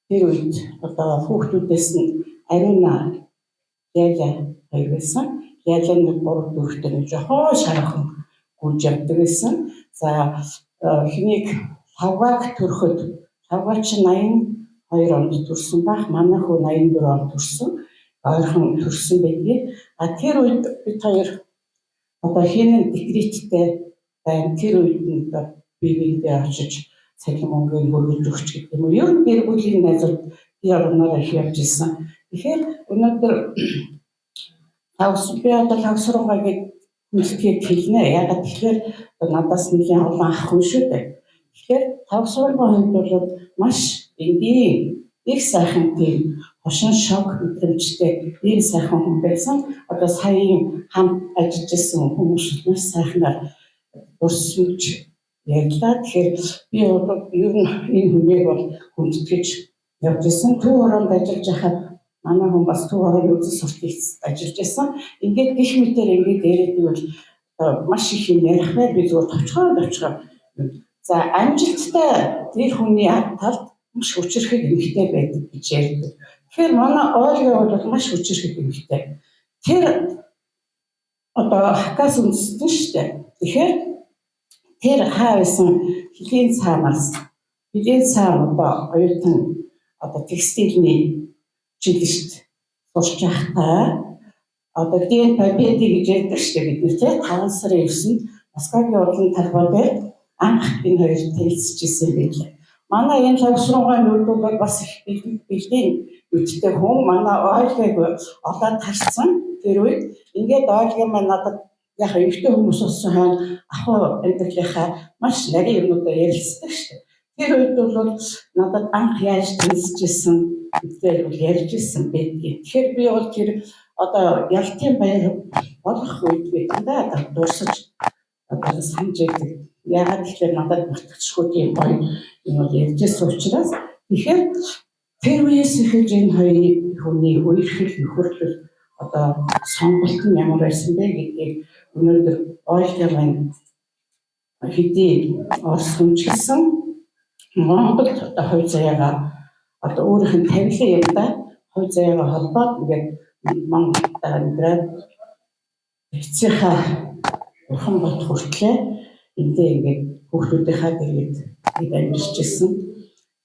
тэр үед одоо хүүхдүүдээс нь Ариуна Яля хоёр байсан. Яляны 3-4 нэг жоохон шархан гүйж явдаг байсан. За хэнийг хавгааг төрөхөд хавгаа чи 82 онд төрсөн байх. Манай хүү 84 онд төрсөн. Ойрхон төрсөн байдгийг. Тэр үед бид хоёр одоо хинэн декреттэй байна. Тэр үед нь бибиндээ очиж цалин мөнгөний хөргөж өгч гэдэг юм уу. Ер нь гэр бүлийн найзууд би орноор их явж ирсэн. Тэгэхээр өнөөдөр би одоо хавсруугаа мэдгээд хэлнэ. Ягаад тэгэхээр надаас нэлийн олон ах хүн шүү дээ. Тэгэхээр хавсруугаа хувьд бол маш энгийн их сайхан тийм хошин шог мэдрэмжтэй ийм сайхан хүн байсан. Одоо саяын хамт ажиллаж исэн хүмүүс маш сайхнаар дурсамж ярьлаа. Тэгэхээр би бол ер нь энэ хүнийг бол хүндэтгэж явж исэн. Төв ороонд ажиллаж байхад манай хүн бас төв орооны үзэл сурталчилж ажиллаж исэн. Ингээд гих мэтээр ингээд яриад ивэл маш их юм ярих бай би зүгээр товчгоор. За амжилттай тэр хүний талд маш хүчрхэг эмэгтэй байдаг гэж ярьдаг. Тэгэхээр манай Ольга бол маш хүчрхэг эмэгтэй. Тэр одоо хакас үндэстэн шүү дээ. Тэгэхээр тэр хаа байсан Хөлийн цаанаас одоо оюутан одоо текстильний жилшт сурч байхдаа одоо дэн победы гэж ярьдаг шүү дээ бид нэр тийм 5 сарын 9-нд Москвагийн урлын талбай дээр анх энэ хоёр танилцж ирсэн байлаа. Манай энэ лавшруугаа нүдүүд бол бас их бэлгийн үедтэй хүн манай Ольгаг олоод тарсан тэр үед ингээд Ольга маань надад яг эмэгтэй хүмүүс болсон хойно ахуй амьдралынхаа маш нарийн юмудаа ярилцдаг шүү дээ. Тэр үед бол надад анх яаж танилцж ирсэн гэдгээр ярьж ирсэн байдгийг. Тэгэхээр би бол тэр одоо ялтын баяр болох үед би дандаа дуусаж одоо санаж байдаг. Яагаад гэхээр надад мартагдчихгүй юм гоё юм бол ярьж ирсэн учраас тэгэхээр тэр үеэс эхэлж энэ хоёрын хүний үерхэл нөхөрлөл одоо сонголт нь ямар байсан бэ гэдгийг өнөөдөр Ольга маань хэдий Орос хүнчилсэн Монголд одоо хувь заяагаа одоо өөрийнх нь тавилан юм да хувь заяагаа холбоод ингээд Монголд амьдраад эцсийнхаа бурхан бот хүртлээ эндээ ингээд хүүхдүүдийнхаа дэргэд амьдарч ирсэн.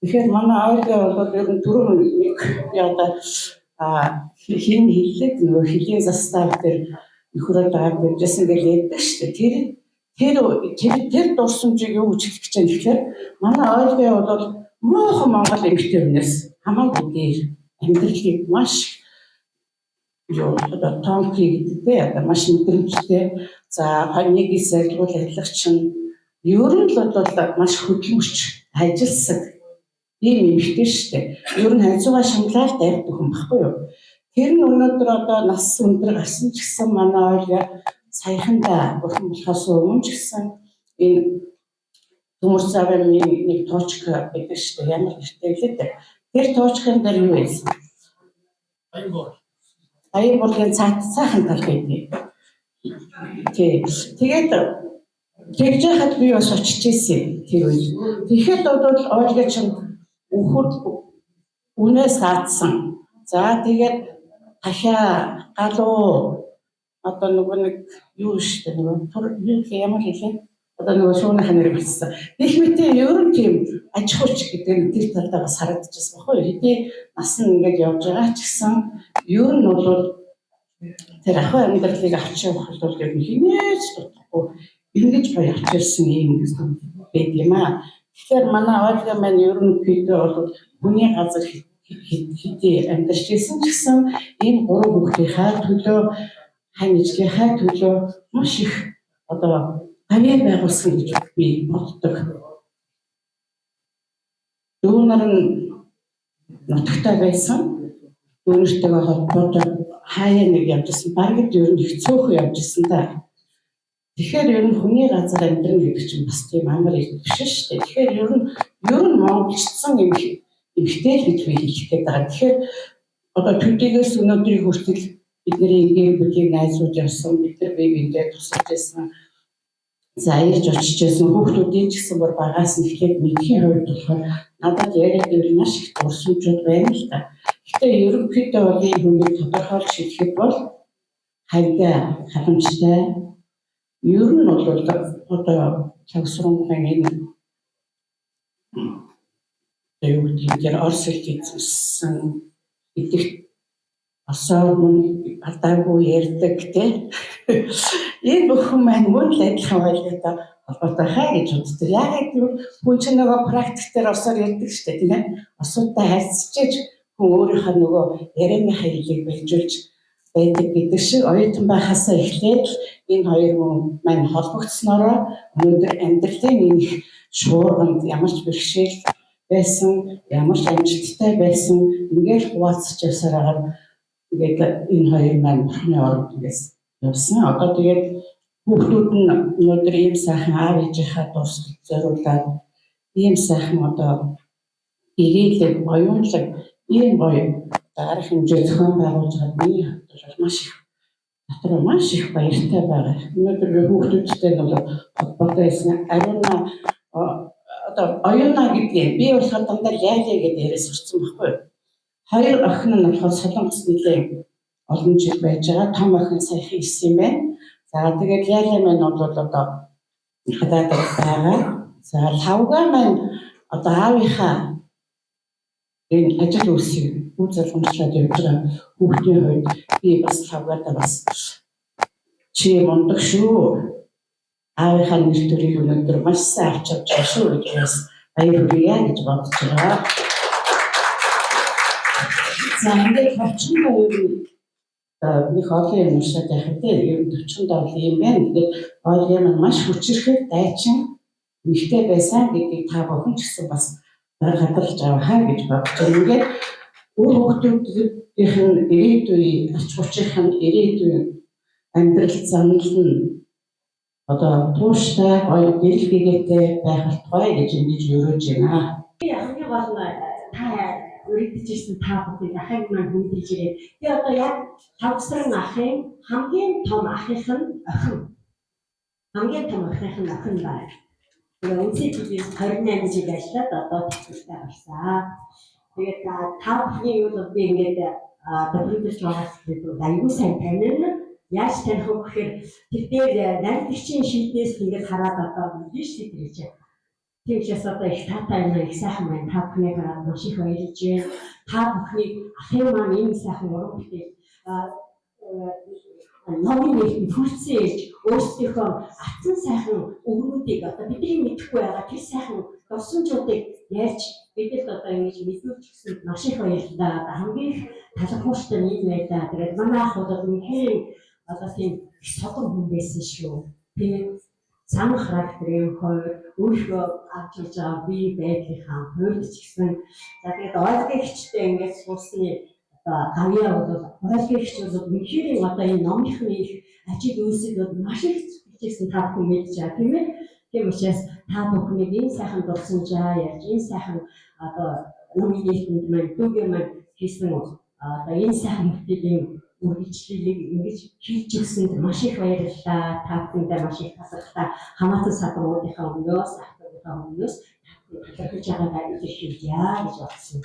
Тэгэхээр манай Ольга бол ер нь түрүүн нэг би одоо хин хэллээд нөгөө Хөлийн застав дээр нөхрөө дагаад явжсэн гэж ярьдаг шүү дээ. Тэр дурсамжийг юу гэж хэлэх гэж байна гэхээр манай Ольга бол муухан Монгол эмэгтэй хүнээс хамаагүй дээр амьдралыг маш юу одоо тонки гэдэг одоо маш мэдрэмжтэй. За хоньыг эсэргүүл ажиллагч нь ер нь л бол маш хөдөлмөрч ажилласаг ийм эмэгтэй шүү дээ. Ер нь хайцуугаа шамлаад тавьдаг хүн баггүй юу? Тэр нь өнөөдөр одоо нас өндөр гарсан ч гэсэн манай ойл саяхандаа бурхан болохоос өмнө ч гэсэн энэ төмөр цавын нэг точк байдаг шүү дээ. Ямар нэртэй лээ дээ. Тэр точкын дээр юу байсан? Аян цаахан тал гэдэг. Тэгээд тэгж хаад би бас очиж ирсэн тэр үед. Тэгэхэд бол ойлгож үхэл үнээс хаацсан. За тэгээд хашаа галуу одоо нөгөө нэг юу штэ нөгөө ямар хэлээ одоо нөгөө шууны ханаар бичсэн. Их мэт ер нь тийм аж ахуйч гэдэг нь тэр талдаа бас харагдчихсан баггүй. Хэдий нас нь ингэж явж байгаа ч гэсэн ер нь бол тэр ахуй амьдралыг авч явах бол ер нь хинээс дутхгүй ингэж гоё авч ирсэн юм байдаг юм аа. Тэгэхээр манай ойлго маань ер нь гэдэг бол хүний газар хэдий амьдарч ирсэн ч гэсэн энэ гурван хүүхдийнхаа төлөө ханижлынхаа төлөө маш их одоо гавьяа байгуулсан гэж би боддог. Дүүнэр нь нутагтай байсан. Дүүнэртэйгээ холбоотой хаяа нэг явжсэн. Бараг ер нь их цөөхөн явжсэн да. Тэгэхээр ер нь хүний газар амьдрал гэдэг чинь бас тийм амар их биш шүү дээ. Тэгэхээр ер нь монголчсон эмхтэй л гэж би хэлэх гээд байгаа. Тэгэхээр одоо төдийгөөс өнөөдрийн хүртэл бидний ингийн бүлийг найзууд явсан, бид нар бие биендээ тусалж байсан. За ирж очиж байсан хүүхдүүдийн ч гэсэн бүр багаас нь ихэд мэдхийн хувьд болохоор надад яриад ивэл маш их дурсамжууд байна л да. Гэтэ ерөнхийдөө бол энэ хүнийг тодорхойлж хэлэхэд бол хайртай, халамжтай ер нь бол одоо цагсруугийн энэ юу гэдгээр Орос хэлийг зүссэн идэх асаамын алдаагүй ярьдаг тий. Энэ бүхэн маань мөн л адилхан байлгатай холбоотой хаа гэж үздэг. Яагаад гэвэл хүн чинь нөгөө практик дээр осоор ярьдаг шүү дээ тийм ээ. Осуудтай харьцаж хүн өөрийнхөө нөгөө ярианы хаялыг бэлжүүлж байдаг гэдэг шиг оюутан байхасаа эхлээд энэ хоёр хүн маань холбогдсноороо өнөөдөр амьдралын энэ шуурганд ямар ч бэрхшээл байсан, ямар ч амжилттай байсан ингээд хуваалцаж явсараа тэгээд энэ хоёр маань бурхны оронд ингээс явсан. Одоо тэгээд хүүхдүүд нь өнөөдөр ийм сайхан аав ээжийнхаа дуусгал зориулаад ийм сайхан одоо ирээлэг, оюунлаг ийм гоё дараах хэмжээ зохион байгуулж байгаа миний хувьд маш их дотор маш их баяртай байгаа. Өнөөдөр хүүхдүүдтэй бол холбоотой байсан. Ариуна одоо оюуна гэдгийг би болохоор дандаа яалаа гэдээ яриа сурсан байхгүй. Хоёр охин нь болохоор Солонгос нэлээд олон жил байж байгаа. Том охин саяхан ирсэн юм байна. За тэгээд яалаа маань бол одоо хадаад байгаа. За лавга маань одоо аавынхаа энэ ажил үйлсийг үйл залгамжлаад явж байгаа хүүхдийн хувьд би бас лавгадаа бас чи мундаг шүү. Аавынхаа нэр төрийг өнөөдөр маш сайн авч явж байгаа шүү гэж бас баяр хүргэе гэж бодож байгаа. За ингээд төвчөндөө ер нь нэг олон юм уншаад байхад ер нь төвчөндөө бол юм байна. Тэгээд ойлын маш хүчрэх дайчин нэгтэй байсан гэдгийг та бүхэн ч гэсэн бас хадгалж аваа хаа гэж бодож байна. Ингээд өөр хүүхдүүдийнх нь ирээдүйн ач холбогчийн ирээдүйн амьдрал занал нь одоо тууштай гоё гэрэл гээтэй байх болтугай гэж ингэж өрөөж байна. Би хамгийн гол нь та өргөдөжсэн та бүхэн ахыг маань хүндэлж ирээ. Би одоо яг тавсрын ахын хамгийн том ахих нь охин. Хамгийн том ахих нь охин байна. Үнэхээр би 28 жил ажиллаад одоо төвчтэй болсон. Тэгээд та бүхний юу бол би ингээд төвлөрч байгаас гэдэг аюул сайн танина. Яаж таних вэ гэхээр тэр дээр найрлагчийн шийднээс ингээд хараад одоо биш сэтгэж байна. Тэгээс одоо их таатай юм их сайхан байна. Та бүхний хараад маш их баярлж байна. Та бүхний ахын маань ийм сайхан уран бүтээл номын нэг хүрсэн ээж өөрсдийнхөө атсан сайхан өгнүүдийг одоо бидний мэдэхгүй байгаа тэр сайхан дурсамжуудыг ярьж Бидэд одоо ингэж мэдүүлж гисэн маш их баярлалаа. Хамгийн талхууштай нийт байлаа. Тэгээд манай ах бол үнэхээр одоо тийм содон хүн байсан шүү. Тэгээд сан характерын хувьд өөрийнхөө авч явж байгаа бие байдлынхаа хувьд ч гэсэн за тэгээд ойлгогчтой ингэж суусны одоо гавьяа бол ойлгогч бол үнэхээр одоо энэ номынхны ажил үйлсэд бол маш их бичсэн та бүхэн мэдж байгаа тийм ээ. Тийм учраас та бүхнийг энэ сайхан дурсан жаа ярьж энэ сайхан одоо номын нийлбэнд маань дүүгээ маань хийсэн одоо энэ сайхан бүтэлийн үргэлжлэлийг ингэж хийж өгсөнд маш их баярлалаа. Та бүхэндээ маш их талархлаа. Хамаатан салбаруудынхаа өмнөөс, ахтуудынхаа өмнөөс талархаж байгаагаа илэрхийлье гэж бодсон.